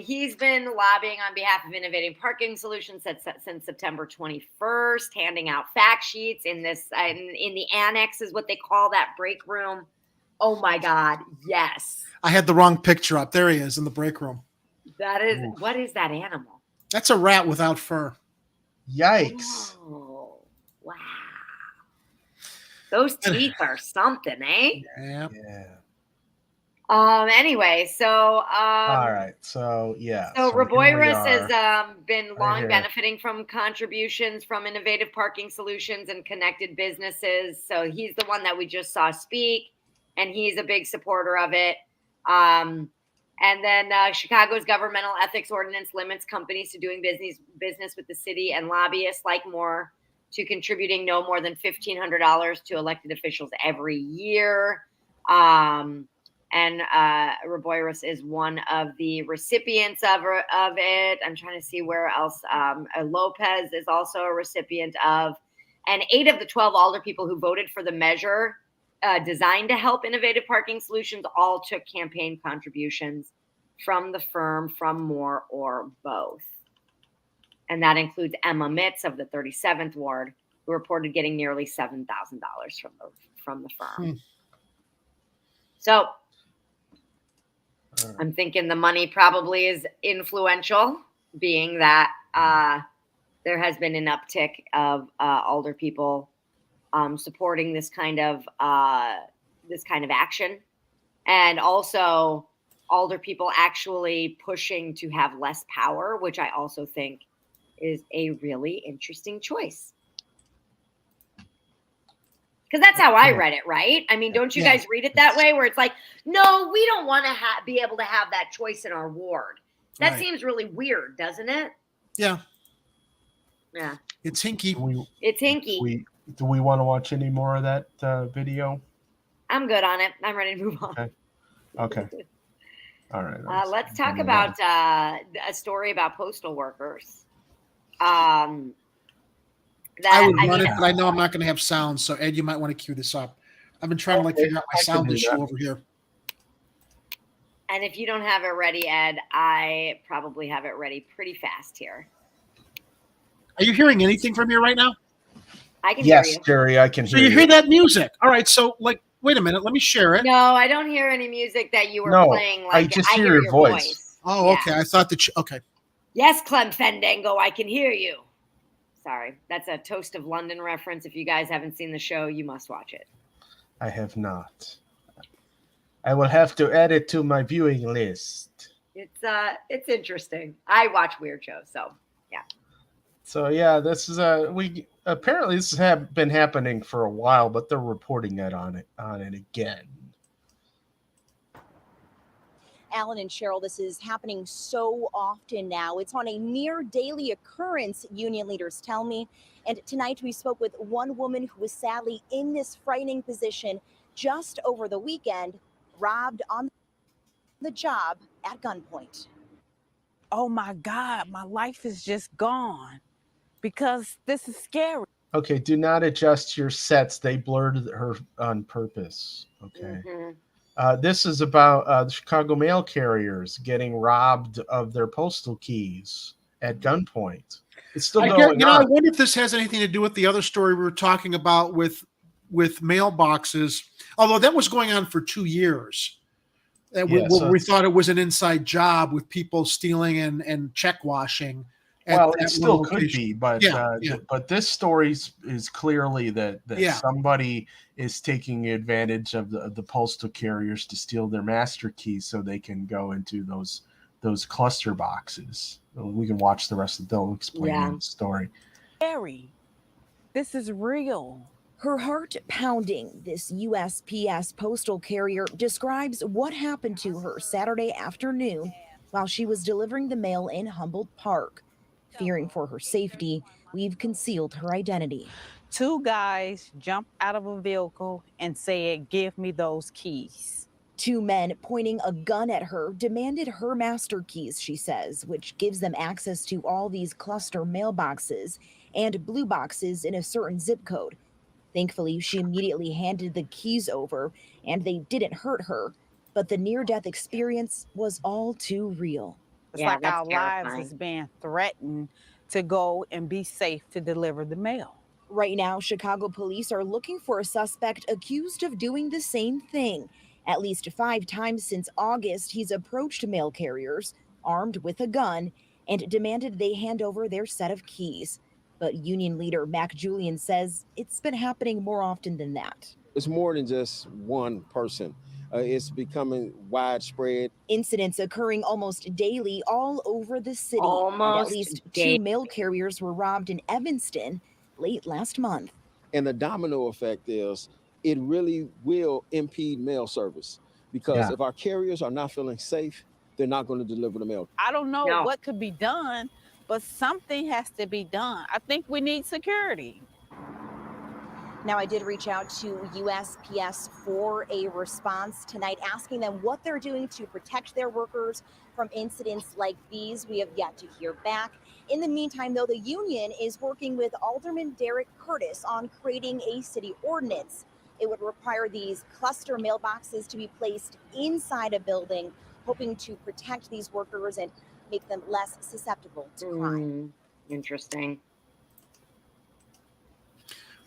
he's been lobbying on behalf of Innovative Parking Solutions since September 21st, handing out fact sheets in this, in the annex is what they call that break room. Oh my God. Yes. I had the wrong picture up. There he is in the break room. That is, what is that animal? That's a rat without fur. Yikes. Oh, wow. Those teeth are something, eh? Yeah. Anyway, so all right, so yeah. So Reboiris has been long benefiting from contributions from Innovative Parking Solutions and connected businesses. So he's the one that we just saw speak, and he's a big supporter of it. And then Chicago's governmental ethics ordinance limits companies to doing business with the city and lobbyists like Moore to contributing no more than $1,500 to elected officials every year. And Reboiris is one of the recipients of it. I'm trying to see where else. Lopez is also a recipient of. And 8 of the 12 alder people who voted for the measure designed to help Innovative Parking Solutions all took campaign contributions from the firm, from Moore, or both. And that includes Emma Mitz of the 37th Ward, who reported getting nearly $7,000 from the firm. So I'm thinking the money probably is influential, being that there has been an uptick of alder people supporting this kind of action, and also alder people actually pushing to have less power, which I also think is a really interesting choice. Because that's how I read it, right? I mean, don't you guys read it that way? Where it's like, no, we don't want to be able to have that choice in our ward. That seems really weird, doesn't it? Yeah. Yeah. It's hinky. It's hinky. Do we want to watch any more of that video? I'm good on it. I'm ready to move on. Okay. All right. Let's talk about a story about postal workers. I would run it, but I know I'm not going to have sound. So Ed, you might want to cue this up. I've been trying to figure out my sound issue over here. And if you don't have it ready, Ed, I probably have it ready pretty fast here. Are you hearing anything from you right now? I can hear you. Yes, Jerry, I can hear you. So you hear that music? All right. So wait a minute. Let me share it. No, I don't hear any music that you were playing. I just hear your voice. Oh, okay. I thought that. Okay. Yes, Clem Fandango, I can hear you. Sorry, that's a Toast of London reference. If you guys haven't seen the show, you must watch it. I have not. I will have to add it to my viewing list. It's interesting. I watch weird shows, so yeah. So yeah, this is apparently this has been happening for a while, but they're reporting that on it again. Alan and Cheryl, this is happening so often now. It's on a near daily occurrence, union leaders tell me. And tonight we spoke with one woman who was sadly in this frightening position just over the weekend, robbed on the job at gunpoint. Oh my God, my life is just gone because this is scary. Okay, do not adjust your sets. They blurred her on purpose. Okay. Mm-hmm. This is about the Chicago mail carriers getting robbed of their postal keys at gunpoint. It's still going on. I wonder if this has anything to do with the other story we were talking about with mailboxes. Although that was going on for 2 years. We thought it was an inside job with people stealing and check washing. Well, it still could be, but but this story is clearly that somebody is taking advantage of the postal carriers to steal their master keys so they can go into those cluster boxes. We can watch the rest of they'll explain the story. Scary. This is real. Her heart pounding, this USPS postal carrier describes what happened to her Saturday afternoon while she was delivering the mail in Humboldt Park. Fearing for her safety, we've concealed her identity. 2 guys jumped out of a vehicle and said, "Give me those keys." 2 men pointing a gun at her demanded her master keys, she says, which gives them access to all these cluster mailboxes and blue boxes in a certain zip code. Thankfully, she immediately handed the keys over and they didn't hurt her, but the near-death experience was all too real. It's like our lives is being threatened to go and be safe to deliver the mail. Right now, Chicago police are looking for a suspect accused of doing the same thing. At least 5 times since August, he's approached mail carriers, armed with a gun, and demanded they hand over their set of keys. But union leader Mac Julian says it's been happening more often than that. It's more than just one person. It's becoming widespread. Incidents occurring almost daily all over the city. Almost at least 2 mail carriers were robbed in Evanston late last month. And the domino effect is it really will impede mail service because if our carriers are not feeling safe, they're not going to deliver the mail. I don't know what could be done, but something has to be done. I think we need security. Now, I did reach out to USPS for a response tonight, asking them what they're doing to protect their workers from incidents like these. We have yet to hear back. In the meantime, though, the union is working with Alderman Derek Curtis on creating a city ordinance. It would require these cluster mailboxes to be placed inside a building, hoping to protect these workers and make them less susceptible to crime. Interesting.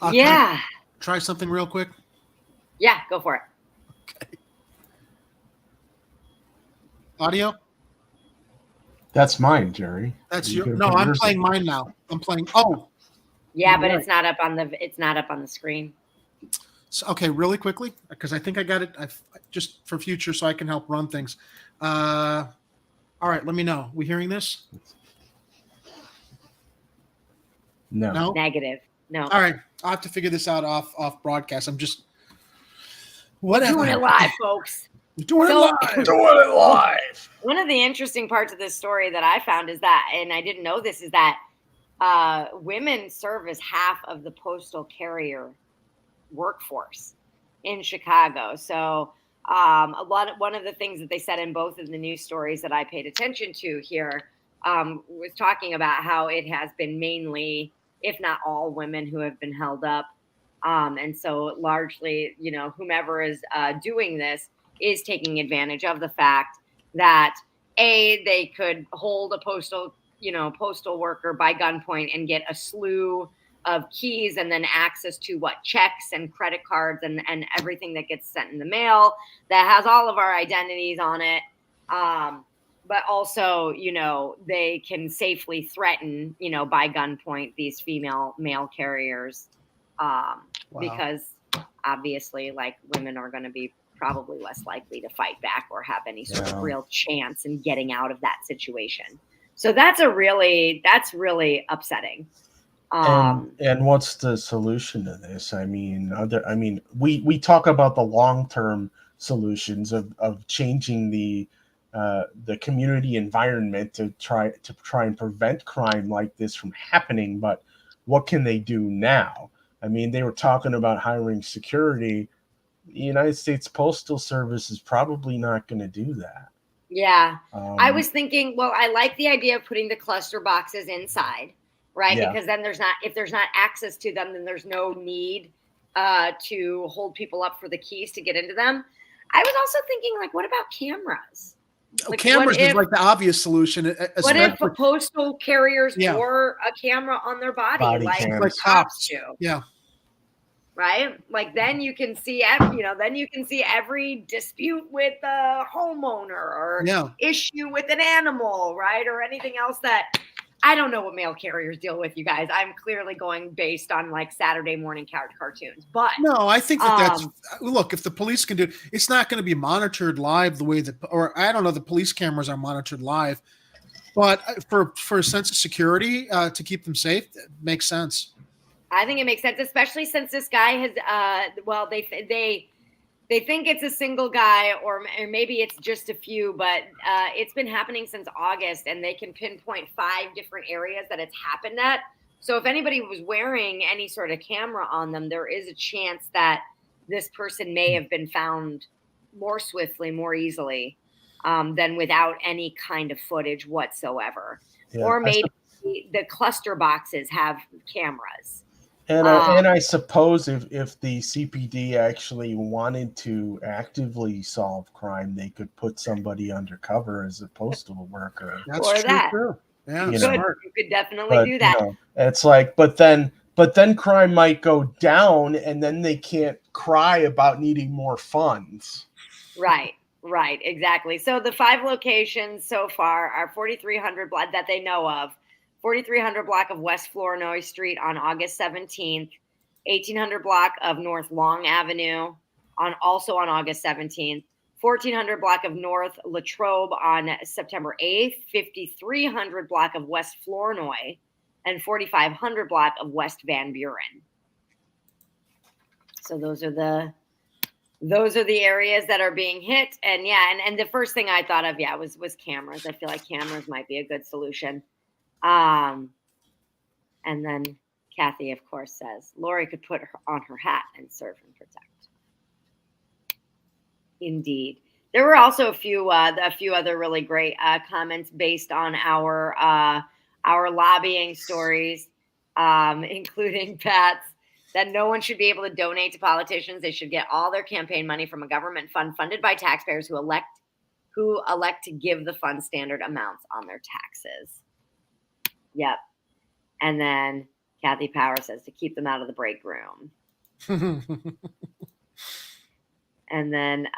Can I try something real quick? Yeah, go for it. Okay. Audio? That's mine, Jerry. That's your. No, I'm playing mine now. I'm playing. Oh. Yeah, but it's not up on the screen. So, okay, really quickly, because I think I got it. Just for future, so I can help run things. All right, let me know. We hearing this? No. Negative. No. All right. I'll have to figure this out off broadcast. I'm just whatever. Doing it live, folks. Doing it live. Doing it live. One of the interesting parts of this story that I found is that, and I didn't know this, is that women serve as half of the postal carrier workforce in Chicago. So one of the things that they said in both of the news stories that I paid attention to here was talking about how it has been mainly, if not all, women who have been held up. And so largely, whomever is doing this is taking advantage of the fact that they could hold a postal worker by gunpoint and get a slew of keys and then access to checks and credit cards and everything that gets sent in the mail that has all of our identities on it. But also, they can safely threaten, by gunpoint, these female mail carriers because obviously, women are going to be probably less likely to fight back or have any sort of real chance in getting out of that situation. So that's really upsetting. And what's the solution to this? I mean, we talk about the long-term solutions of changing the community environment to try and prevent crime like this from happening. But what can they do now? I mean, they were talking about hiring security. The United States Postal Service is probably not going to do that. Yeah. I was thinking, I like the idea of putting the cluster boxes inside, right? Yeah. Because then if there's not access to them, then there's no need to hold people up for the keys to get into them. I was also thinking, what about cameras? Cameras is the obvious solution. What if postal carriers wore a camera on their body like cops do? Yeah. Right? Then you can see every dispute with a homeowner or issue with an animal, right? Or anything else that I don't know what mail carriers deal with, you guys. I'm clearly going based on Saturday morning cartoons. But no, I think that's look, if the police can do it, it's not going to be monitored live the way that, or I don't know, the police cameras are monitored live, but for a sense of security to keep them safe, it makes sense. I think it makes sense, especially since this guy has, they think it's a single guy or maybe it's just a few, but it's been happening since August and they can pinpoint 5 different areas that it's happened at. So if anybody was wearing any sort of camera on them, there is a chance that this person may have been found more swiftly, more easily than without any kind of footage whatsoever. Yeah, or maybe the cluster boxes have cameras. And I suppose if the CPD actually wanted to actively solve crime, they could put somebody undercover as a postal worker. That's true. Yeah, you could definitely do that. It's but then crime might go down, and then they can't cry about needing more funds. Right, exactly. So the 5 locations so far are 4300 that they know of. 4300 block of West Flournoy Street on August 17th, 1800 block of North Long Avenue also on August 17th, 1400 block of North Latrobe on September 8th, 5300 block of West Flournoy, and 4500 block of West Van Buren. So those are the areas that are being hit. And and the first thing I thought of was cameras. I feel like cameras might be a good solution. And then Kathy, of course, says Lori could put on her hat and serve and protect. Indeed. There were also a few other really great comments based on our lobbying stories, including Pat's, that no one should be able to donate to politicians. They should get all their campaign money from a government fund funded by taxpayers who elect to give the fund standard amounts on their taxes. Yep. And then Kathy Power says to keep them out of the break room. And then, and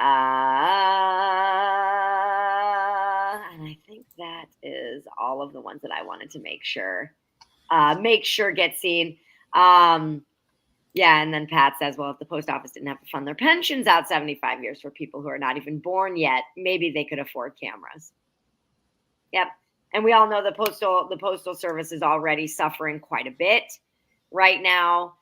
I think that is all of the ones that I wanted to make sure get seen. And then Pat says, well, if the post office didn't have to fund their pensions out 75 years for people who are not even born yet, maybe they could afford cameras. Yep. And we all know the postal service is already suffering quite a bit right now.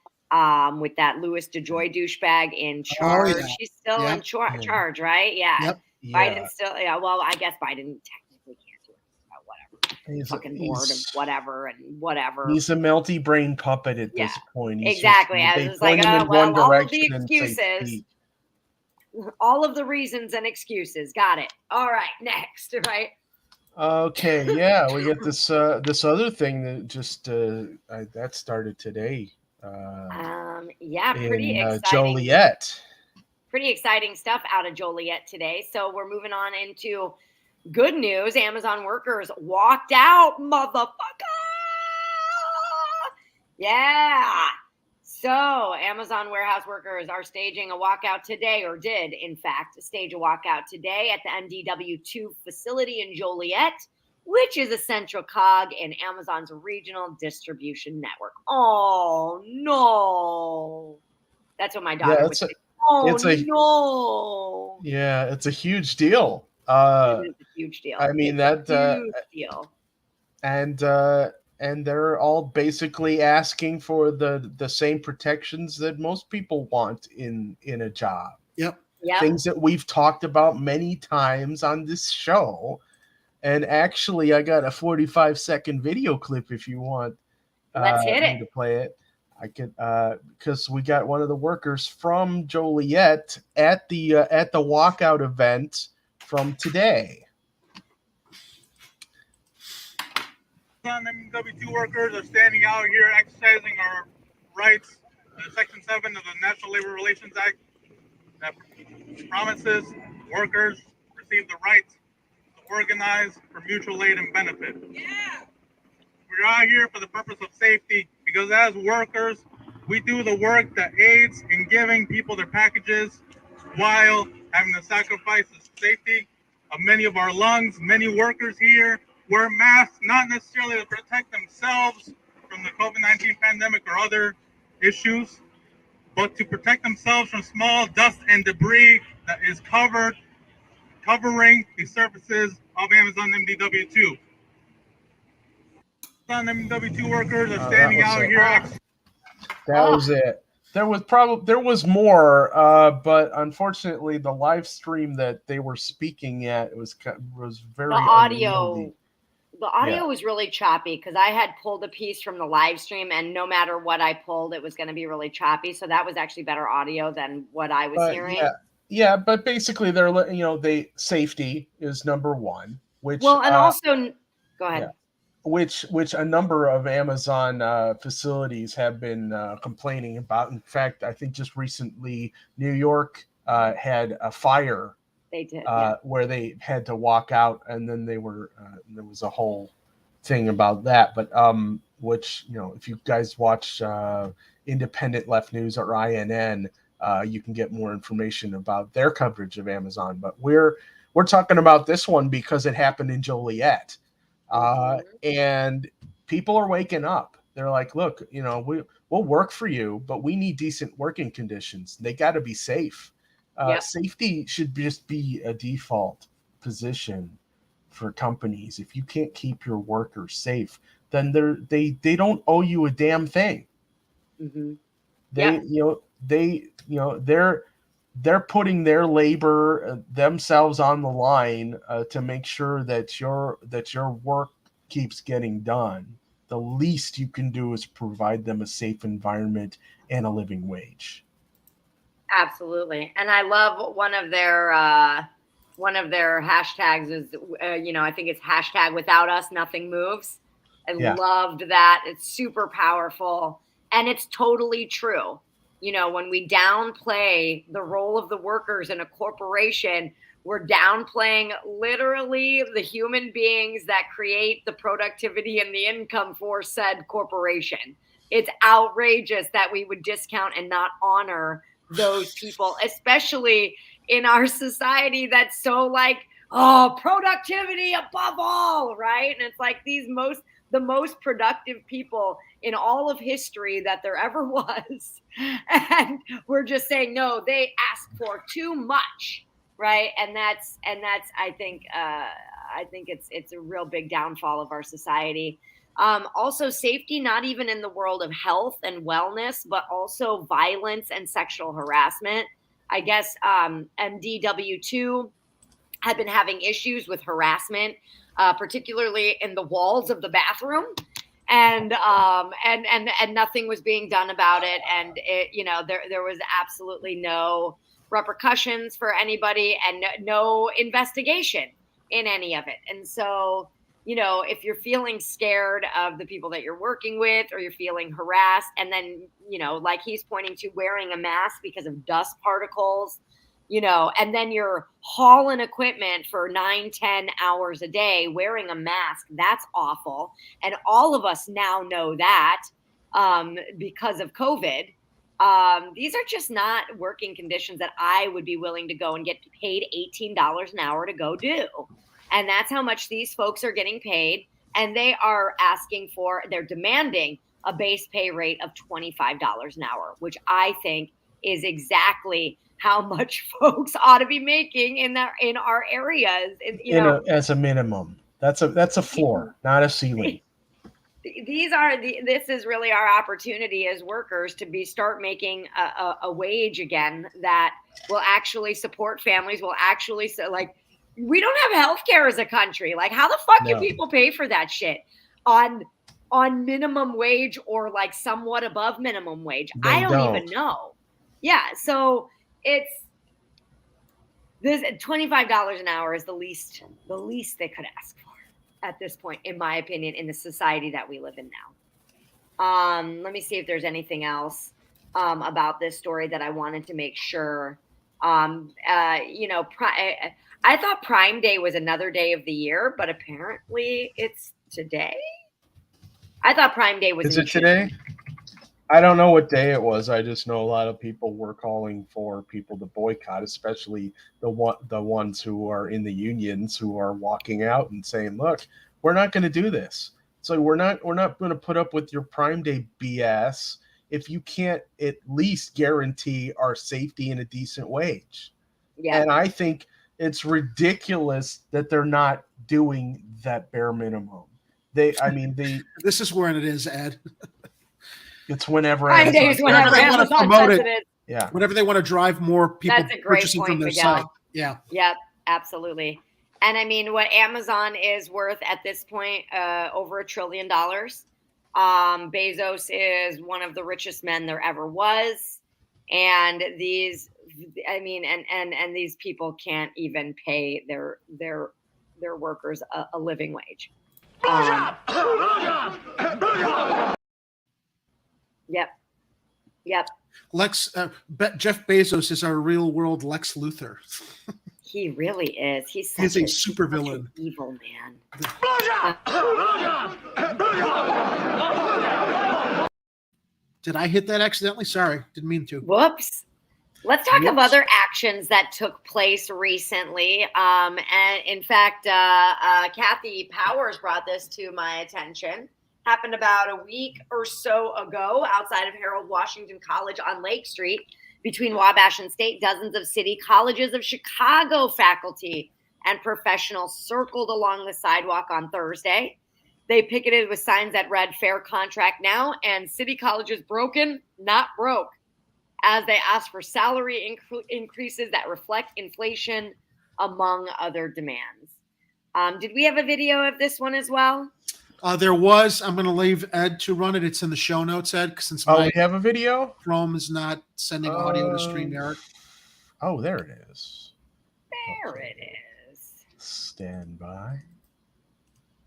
With that Louis DeJoy douchebag in charge. yeah. He's still in charge, right? Yeah. Yep. Biden still, well, I guess Biden technically can't do anything about whatever. He's Fucking bored of whatever and whatever. He's a melty brain puppet at this point. He's exactly. Just, I they was like, point him in one all of the direction and say, excuses, "Speak." all of the reasons and excuses. Got it. All right, next, right? Okay, yeah, we get this this other thing that just that started today. Yeah, pretty in exciting. Joliet. Pretty exciting stuff out of Joliet today. So we're moving on into good news. Amazon workers walked out, motherfucker. Yeah. So Amazon warehouse workers are staging a walkout today, or did, in fact, stage a walkout today at the MDW2 facility in Joliet, which is a central cog in Amazon's regional distribution network. Oh, no. That's what my daughter would say. No. Yeah, it's a huge deal. It is a huge deal. I mean, it's a huge deal. And they're all basically asking for the same protections that most people want in a job. Yep. Things that we've talked about many times on this show. And actually, I got a 45-second video clip if you want. Let's hit it. To play it. I could because we got one of the workers from Joliet at the walkout event from today. MW2 workers are standing out here exercising our rights under Section 7 of the National Labor Relations Act that promises workers receive the right to organize for mutual aid and benefit. Yeah. We're out here for the purpose of safety because as workers, we do the work that aids in giving people their packages while having to sacrifice the safety of many of our lungs. Many workers here wear masks, not necessarily to protect themselves from the COVID-19 pandemic or other issues, but to protect themselves from small dust and debris that is covering the surfaces of Amazon MDW2. Amazon MDW2 workers are standing out here. That was it. There was more, but unfortunately, the live stream that they were speaking at was very the audio. unwieldy. The audio was really choppy because I had pulled a piece from the live stream, and no matter what I pulled, it was going to be really choppy. So that was actually better audio than what I was hearing. Yeah, but basically, safety is number one. Which also go ahead. Yeah, which a number of Amazon facilities have been complaining about. In fact, I think just recently, New York had a fire. They did, where they had to walk out, and then they were there was a whole thing about that. But which if you guys watch Independent Left News or INN, you can get more information about their coverage of Amazon. But we're talking about this one because it happened in Joliet, and people are waking up. They're like, look, we'll work for you, but we need decent working conditions. They got to be safe. Safety should just be a default position for companies. If you can't keep your workers safe, then they don't owe you a damn thing. Mm-hmm. They're putting their labor themselves on the line to make sure that your work keeps getting done. The least you can do is provide them a safe environment and a living wage. Absolutely. And I love one of their hashtags is, I think it's hashtag without us, nothing moves. I loved that. It's super powerful. And it's totally true. When we downplay the role of the workers in a corporation, we're downplaying literally the human beings that create the productivity and the income for said corporation. It's outrageous that we would discount and not honor those people, especially in our society that's so productivity above all, right? And it's like the most productive people in all of history that there ever was. And we're just saying, no, they ask for too much, right? And that's I think it's a real big downfall of our society. Also safety, not even in the world of health and wellness, but also violence and sexual harassment. I guess MDW2 had been having issues with harassment, particularly in the walls of the bathroom. And nothing was being done about it. And it, there was absolutely no repercussions for anybody and no investigation in any of it. And so, if you're feeling scared of the people that you're working with, or you're feeling harassed, and then, like he's pointing to, wearing a mask because of dust particles, and then you're hauling equipment for 9-10 hours a day wearing a mask, that's awful. And all of us now know that because of COVID. These are just not working conditions that I would be willing to go and get paid $18 an hour to go do. And that's how much these folks are getting paid. And they're demanding a base pay rate of $25 an hour, which I think is exactly how much folks ought to be making in our areas. As a minimum, that's a floor, not a ceiling. This is really our opportunity as workers to start making a wage again that will actually support families, will actually, we don't have health care as a country. Like, how the fuck do people pay for that shit on minimum wage or like somewhat above minimum wage? I don't even know. Yeah. So this $25 an hour is the least they could ask for at this point, in my opinion, in the society that we live in now. Let me see if there's anything else about this story that I wanted to make sure. I thought Prime Day was another day of the year, but apparently it's today. I thought Prime Day was. Is it today? I don't know what day it was. I just know a lot of people were calling for people to boycott, especially the ones who are in the unions who are walking out and saying, "Look, we're not going to do this. So we're not going to put up with your Prime Day BS if you can't at least guarantee our safety and a decent wage." Yeah. And I think it's ridiculous that they're not doing that bare minimum. This is where it is, Ed. It's whenever Prime Day is whenever they want to promote it. Yeah. Whenever they want to drive more people That's a great purchasing point, from their Miguel. site. Yeah. Yep, absolutely. And I mean, what Amazon is worth at this point, over $1 trillion. Bezos is one of the richest men there ever was. And these people can't even pay their workers a living wage. Yep. Jeff Bezos is our real world Lex Luthor. He really is. He's a supervillain. Evil man. Did I hit that accidentally? Sorry, didn't mean to. Whoops. Let's talk of other actions that took place recently. And in fact, Kathy Powers brought this to my attention. Happened about a week or so ago outside of Harold Washington College on Lake Street between Wabash and State. Dozens of City Colleges of Chicago faculty and professionals circled along the sidewalk on Thursday. They picketed with signs that read "Fair Contract Now" and "City Colleges broken, not broke," as they asked for salary increases that reflect inflation, among other demands. Did we have a video of this one as well? There was. I'm going to leave Ed to run it. It's in the show notes, Ed, since we have a video. Chrome is not sending audio to StreamYard. Oh, there it is. There it is. Stand by.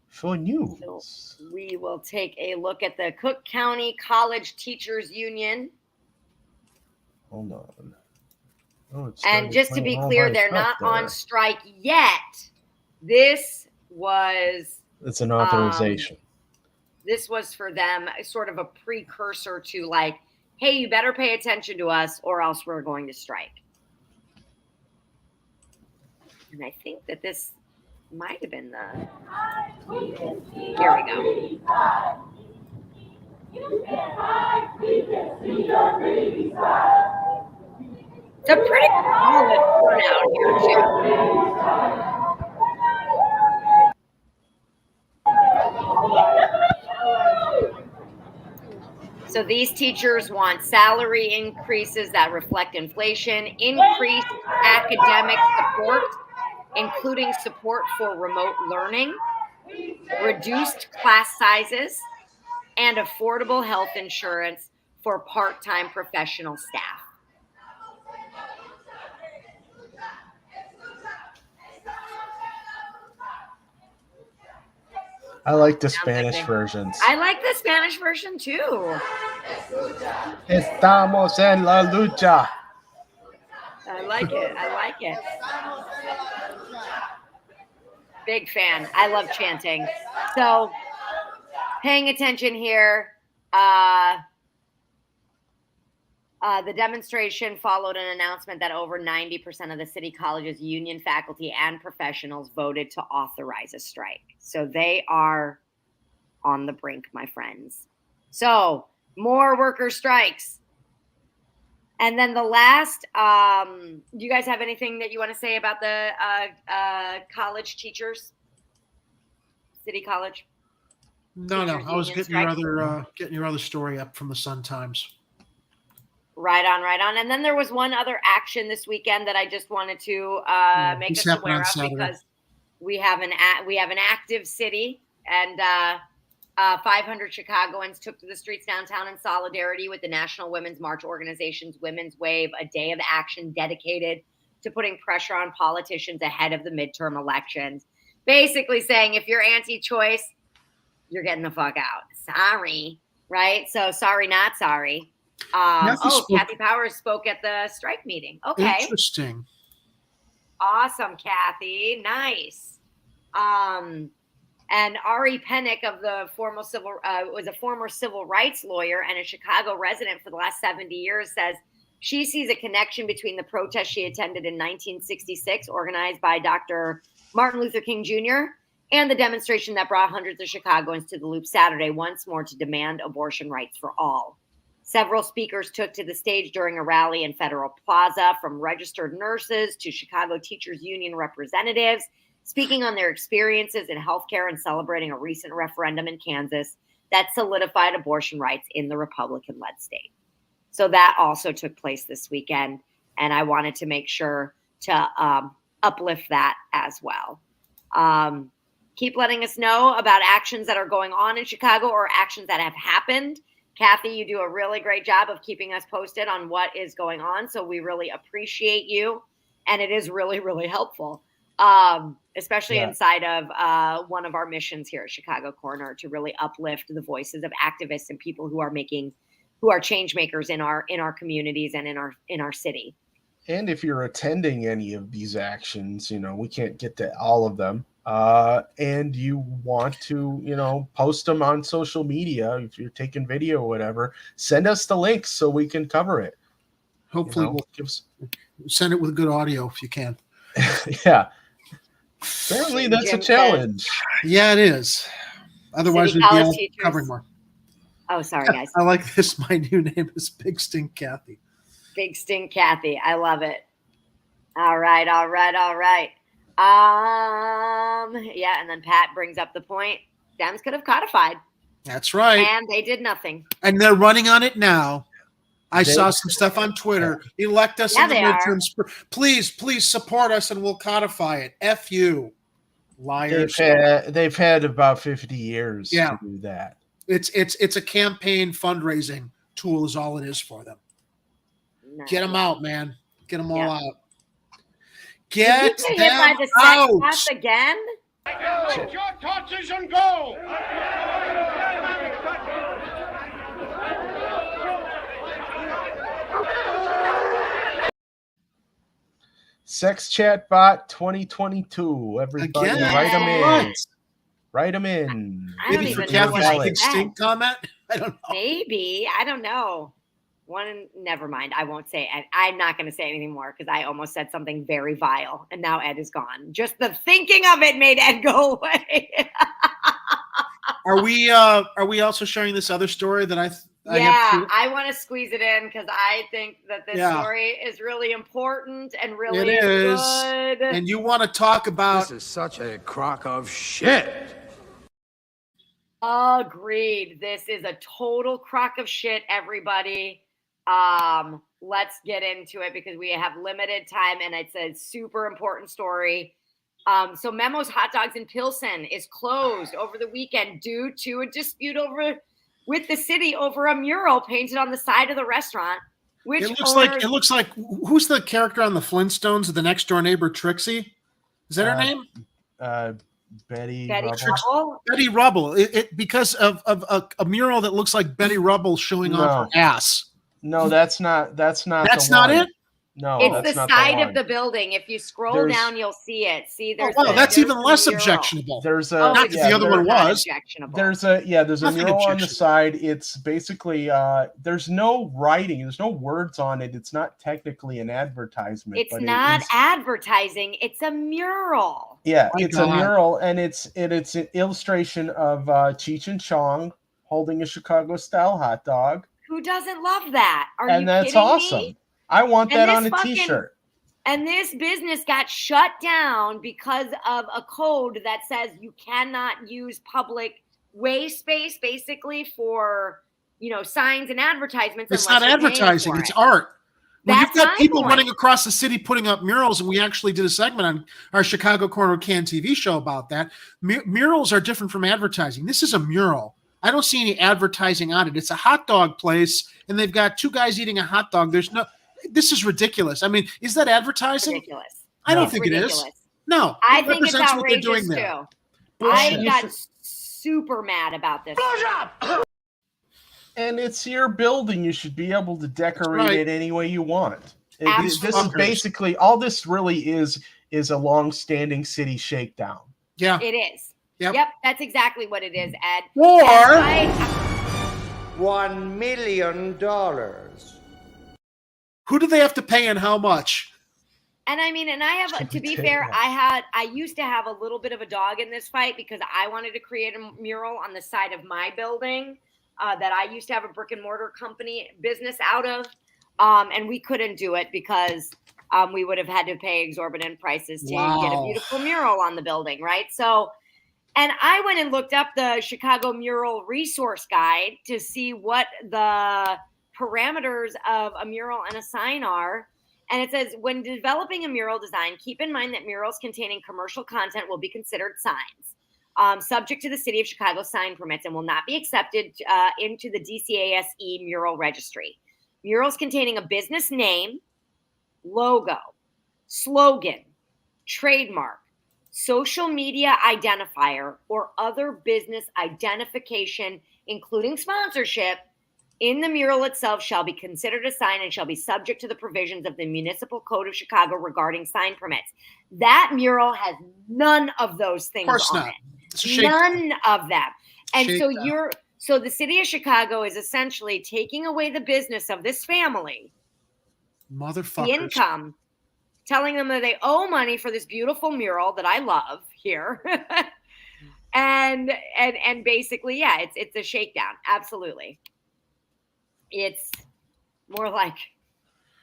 For news. So we will take a look at the Cook County College Teachers Union. Hold on. Oh, and just to be clear, they're not on strike yet. This was... It's an authorization. This was for them sort of a precursor to like, hey, you better pay attention to us or else we're going to strike. And I think that this might have been the... Here we go. It's a pretty solid turnout here, too. So these teachers want salary increases that reflect inflation, increased academic support, including support for remote learning, reduced class sizes, and affordable health insurance for part-time professional staff. I like the Spanish versions. I like the Spanish version too. Estamos en la lucha. I like it. I like it. Big fan. I love chanting. So, paying attention here. The demonstration followed an announcement that over 90% of the city college's union faculty and professionals voted to authorize a strike. So they are on the brink, my friends. So more worker strikes. And then the last, do you guys have anything that you want to say about the college teachers? City College? No. I was getting your other story up from the Sun Times. Right on. And then there was one other action this weekend that I just wanted to make us aware of, because we have an active city, and 500 Chicagoans took to the streets downtown in solidarity with the National Women's March Organization's Women's Wave, a day of action dedicated to putting pressure on politicians ahead of the midterm elections. Basically saying, if you're anti-choice, you're getting the fuck out. Sorry, right? So sorry, not sorry. Kathy Powers spoke at the strike meeting. Okay. Interesting. Awesome, Kathy. Nice. And Ari Pennick of the was a former civil rights lawyer and a Chicago resident for the last 70 years, says she sees a connection between the protest she attended in 1966, organized by Dr. Martin Luther King Jr., and the demonstration that brought hundreds of Chicagoans to the Loop Saturday once more to demand abortion rights for all. Several speakers took to the stage during a rally in Federal Plaza, from registered nurses to Chicago Teachers Union representatives, speaking on their experiences in healthcare and celebrating a recent referendum in Kansas that solidified abortion rights in the Republican-led state. So that also took place this weekend, and I wanted to make sure to uplift that as well. Keep letting us know about actions that are going on in Chicago or actions that have happened. Kathy, you do a really great job of keeping us posted on what is going on. So we really appreciate you. And it is really, really helpful, especially inside of one of our missions here at Chicago Corner, to really uplift the voices of activists and people who are change makers in our communities and in our city. And if you're attending any of these actions, we can't get to all of them. And you want to, post them on social media, if you're taking video or whatever, send us the links so we can cover it. Hopefully we'll send it with good audio if you can. Yeah. Apparently that's a challenge. Yeah, it is. Otherwise we'd be covering more. Oh, sorry, guys. I like this. My new name is Big Stink Kathy. Big Stink Kathy. I love it. All right. Yeah, and then Pat brings up the point. Dems could have codified. That's right. And they did nothing. And they're running on it now. I saw some stuff on Twitter. Elect us in the midterms. Please support us and we'll codify it. F you, liars. They've had about 50 years to do that. It's a campaign fundraising tool is all it is for them. Nice. Get them out, man. Get them all out. Get them hit by the out. Pass again? Take your torches and go! Sex Chat Bot 2022. Everybody, write them in. Write them in. Maybe for Kathy's Big Stink comment? I don't know. Maybe. I don't know. Never mind. I won't say it. I'm not going to say anything more because I almost said something very vile, and now Ed is gone. Just the thinking of it made Ed go away. Are we also sharing this other story that I want to squeeze it in because I think that this story is really important and really good. And you want to talk about this is such a crock of shit. Agreed. This is a total crock of shit, everybody. Let's get into it because we have limited time and it's a super important story. So Memo's Hot Dogs in Pilsen is closed over the weekend due to a dispute with the city over a mural painted on the side of the restaurant. Which it looks like who's the character on the Flintstones? The next door neighbor, Trixie. Is that her name? Betty Rubble. Betty Rubble. Because of a mural that looks like Betty Rubble showing off her ass. No, that's not. That's not it. No, it's that's the not side the of the building. If you scroll down, you'll see it. See, there's that's even less mural. objectionable. There's a not that the other one was. There's a mural on the side. It's basically there's no writing, there's no words on it. It's not technically an advertisement. It's not advertising. It's a mural. Yeah, it's a mural, and it's an illustration of Cheech and Chong holding a Chicago style hot dog. Who doesn't love that? And that's awesome. Me? I want that on a t-shirt. And this business got shut down because of a code that says you cannot use public way space basically for, signs and advertisements. It's not advertising, it's art. Well, you've got people running across the city putting up murals, and we actually did a segment on our Chicago Corner Can TV show about that. Murals are different from advertising. This is a mural. I don't see any advertising on it. It's a hot dog place, and they've got two guys eating a hot dog. This is ridiculous. I mean, is that advertising? Ridiculous. I don't think it is. No. I think it's outrageous too. I got super mad about this. And it's your building. You should be able to decorate it any way you want. This is basically, all this really is a long-standing city shakedown. Yeah. It is. Yep, that's exactly what it is, Ed. Or $1 million. Who do they have to pay and how much? And I mean, and I have, to be fair, I used to have a little bit of a dog in this fight because I wanted to create a mural on the side of my building that I used to have a brick and mortar company business out of. And we couldn't do it because we would have had to pay exorbitant prices to get a beautiful mural on the building, right? So, and I went and looked up the Chicago Mural Resource Guide to see what the parameters of a mural and a sign are. And it says, when developing a mural design, keep in mind that murals containing commercial content will be considered signs, subject to the City of Chicago sign permits, and will not be accepted into the DCASE mural registry. Murals containing a business name, logo, slogan, trademark, social media identifier, or other business identification, including sponsorship, in the mural itself shall be considered a sign and shall be subject to the provisions of the Municipal Code of Chicago regarding sign permits. That mural has none of those things on it. None of them. And so the City of Chicago is essentially taking away the business of this family, motherfuckers, the income, telling them that they owe money for this beautiful mural that I love here. and basically, yeah, it's a shakedown. Absolutely. It's more like,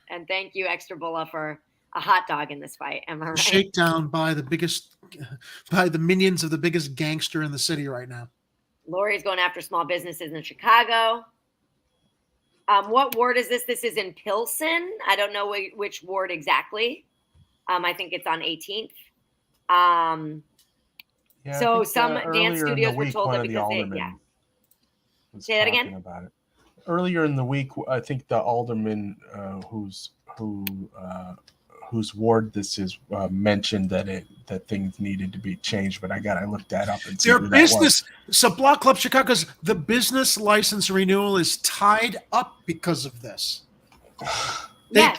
and thank you, Extra Bulla, for a hot dog in this fight. Am I right? Shakedown by the minions of the biggest gangster in the city right now. Lori's going after small businesses in Chicago. What ward is this? This is in Pilsen. I don't know which ward exactly. I think it's on 18th. So some dance studios were told that because Say that again. About it. Earlier in the week, I think the alderman whose ward this is mentioned that things needed to be changed, but I looked that up. And their business, so Block Club Chicago's the business license renewal is tied up because of this. They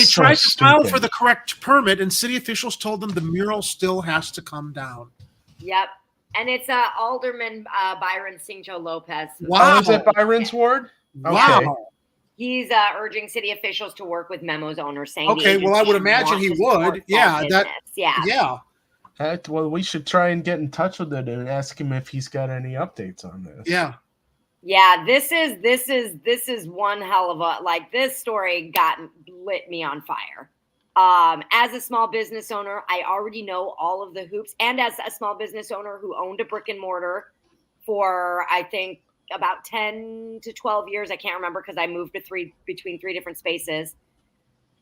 tried to file for the correct permit, and city officials told them the mural still has to come down. Yep. And it's Alderman Byron Cincho Lopez. Wow. Oh, is it Byron's ward? Wow. Okay. He's urging city officials to work with Memo's owner, saying, okay, well, I would imagine he would. Yeah. Yeah. Well, we should try and get in touch with it and ask him if he's got any updates on this. Yeah. Yeah, this is one hell of a, like, this story lit me on fire. As a small business owner, I already know all of the hoops, and as a small business owner who owned a brick and mortar for, I think, about 10 to 12 years. I can't remember because I moved between 3 different spaces.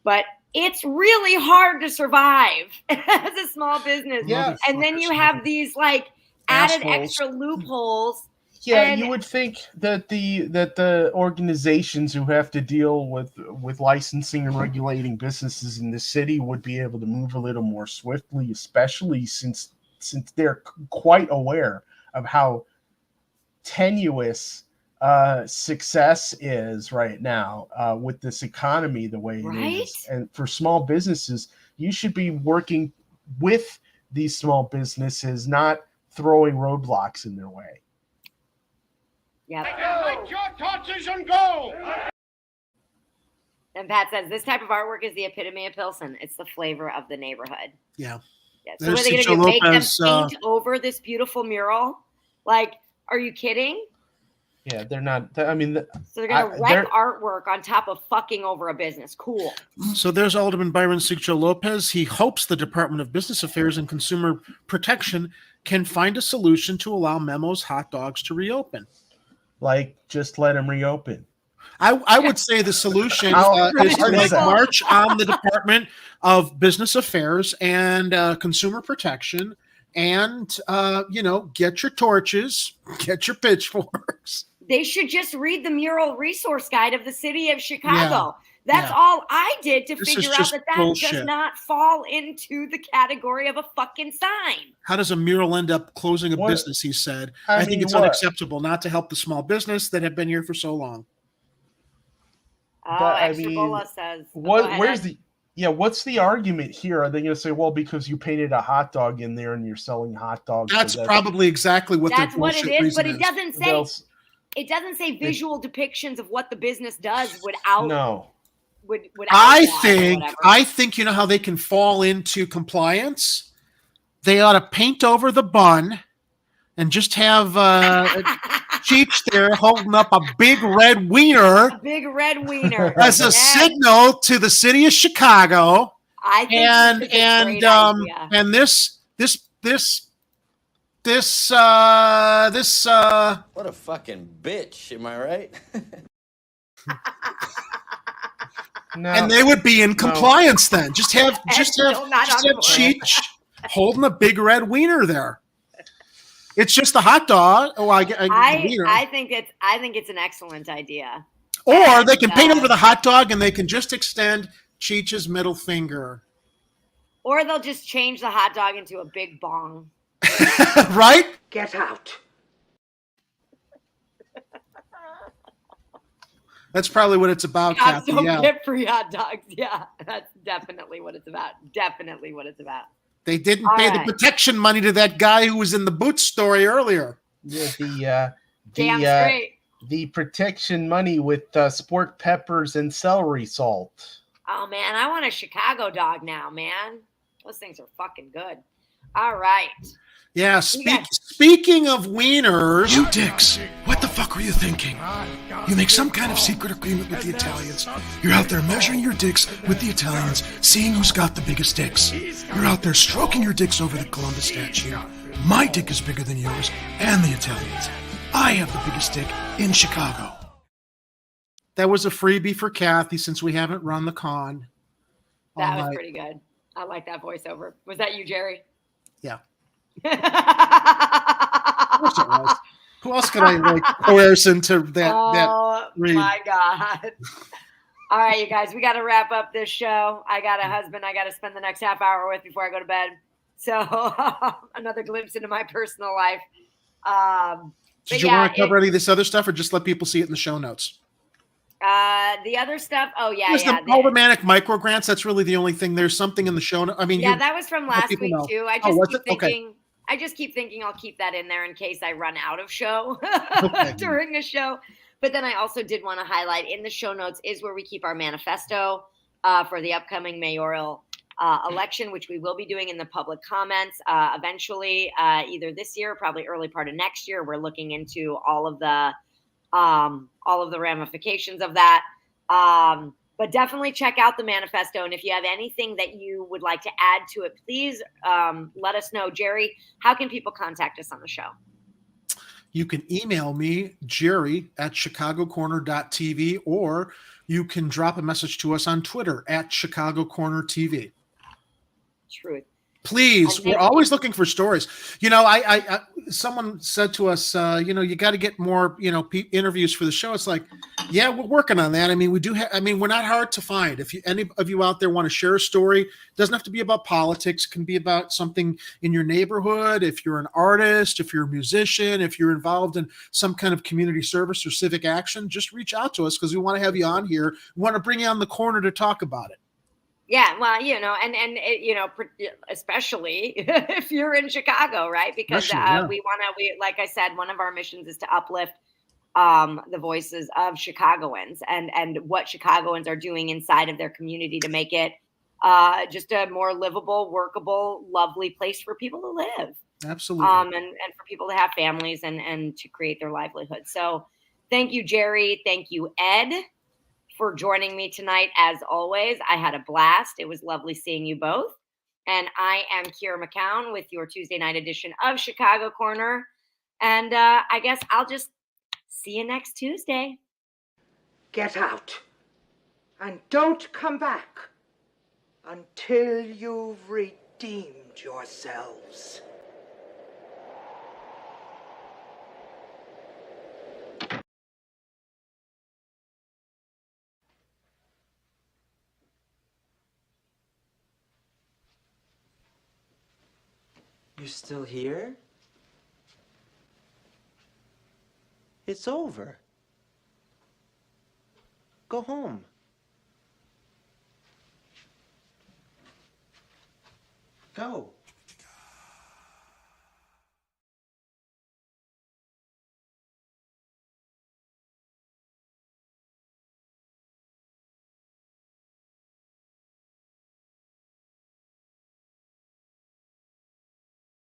But it's really hard to survive as a small business. Yeah. And then you have these like added Assholes. extra loopholes. Yeah, and you would think that the organizations who have to deal with licensing and regulating businesses in the city would be able to move a little more swiftly, especially since they're quite aware of how tenuous success is right now with this economy the way it is. And for small businesses, you should be working with these small businesses, not throwing roadblocks in their way. Yeah. Light your torches and go! And Pat says, this type of artwork is the epitome of Pilsen. It's the flavor of the neighborhood. Yeah. Yeah. So what are they going to do? Make them paint over this beautiful mural? Like, are you kidding? Yeah, they're not. I mean, so they're going to wreck artwork on top of fucking over a business. Cool. So there's Alderman Byron Sigcho Lopez. He hopes the Department of Business Affairs and Consumer Protection can find a solution to allow Memo's hot dogs to reopen. Like, just let them reopen. I would say the solution is to like march on the Department of Business Affairs and Consumer Protection, and get your torches, get your pitchforks. They should just read the mural resource guide of the city of Chicago. Yeah. That's all I did to This figure is out just that bullshit. does not fall into the category of a fucking sign. How does a mural end up closing a business, he said. I think it's unacceptable not to help the small business that have been here for so long. Oh, Extra Bola says. What's the argument here? Are they going to say, well, because you painted a hot dog in there and you're selling hot dogs? That's probably exactly what That's their what it bullshit is, but reason it doesn't say. It doesn't say visual depictions of what the business does without. No. Without I that think you know how they can fall into compliance. They ought to paint over the bun and just have Cheech there holding up a big red wiener. A big red wiener as a signal to the city of Chicago. I think and this What a fucking bitch, am I right? No. And they would be in compliance then. Just have Cheech holding a big red wiener there. It's just a hot dog. Oh, I think it's an excellent idea. Or they can paint over the hot dog and they can just extend Cheech's middle finger. Or they'll just change the hot dog into a big bong. Right? Get out. That's probably what it's about, Cops Kathy. don't Yeah. get free hot dogs. Yeah, that's definitely what it's about. Definitely what it's about. They didn't pay the protection money to that guy who was in the boot story earlier. Yeah, Damn straight. The protection money with sport peppers and celery salt. Oh, man, I want a Chicago dog now, man. Those things are fucking good. All right. Yeah, speaking of wieners. You dicks, what the fuck were you thinking? You make some kind of secret agreement with the Italians. You're out there measuring your dicks with the Italians, seeing who's got the biggest dicks. You're out there stroking your dicks over the Columbus statue. My dick is bigger than yours and the Italians. I have the biggest dick in Chicago. That was a freebie for Kathy since we haven't run the con. That was pretty good. I like that voiceover. Was that you, Jerry? Yeah. Of course it was. Who else could I coerce into that? Oh read? My God. All right, you guys, we got to wrap up this show. I got a husband I got to spend the next half hour with before I go to bed. So another glimpse into my personal life. Did you want to cover any of this other stuff or just let people see it in the show notes? The other stuff. Oh yeah, the aldermanic micro grants. That's really the only thing. There's something in the show. I mean, that was from last week too. I just keep thinking I'll keep that in there in case I run out of show during a show. But then I also did want to highlight in the show notes is where we keep our manifesto for the upcoming mayoral election, which we will be doing in the public comments eventually, either this year, or probably early part of next year. We're looking into all of the ramifications of that. But definitely check out the manifesto. And if you have anything that you would like to add to it, please let us know. Jerry, how can people contact us on the show? You can email me, Jerry, at chicagocorner.tv, or you can drop a message to us on Twitter at Chicago Corner TV. Truth. Please, we're always looking for stories. You know, I someone said to us, you know, you got to get more, you know, interviews for the show. It's like, yeah, we're working on that. I mean, we do have. I mean, we're not hard to find. If any of you out there want to share a story, it doesn't have to be about politics. It can be about something in your neighborhood. If you're an artist, if you're a musician, if you're involved in some kind of community service or civic action, just reach out to us because we want to have you on here. We want to bring you on the corner to talk about it. Yeah, well, you know, and you know, especially if you're in Chicago, right? Because we want to, like I said, one of our missions is to uplift the voices of Chicagoans and what Chicagoans are doing inside of their community to make it just a more livable, workable, lovely place for people to live. Absolutely. And for people to have families and to create their livelihood. So thank you, Jerry. Thank you, Ed, for joining me tonight. As always, I had a blast. It was lovely seeing you both. And I am Kira Macoun with your Tuesday night edition of Chicago Corner. And I guess I'll just see you next Tuesday. Get out. And don't come back until you've redeemed yourselves. You're still here? It's over. Go home. Go.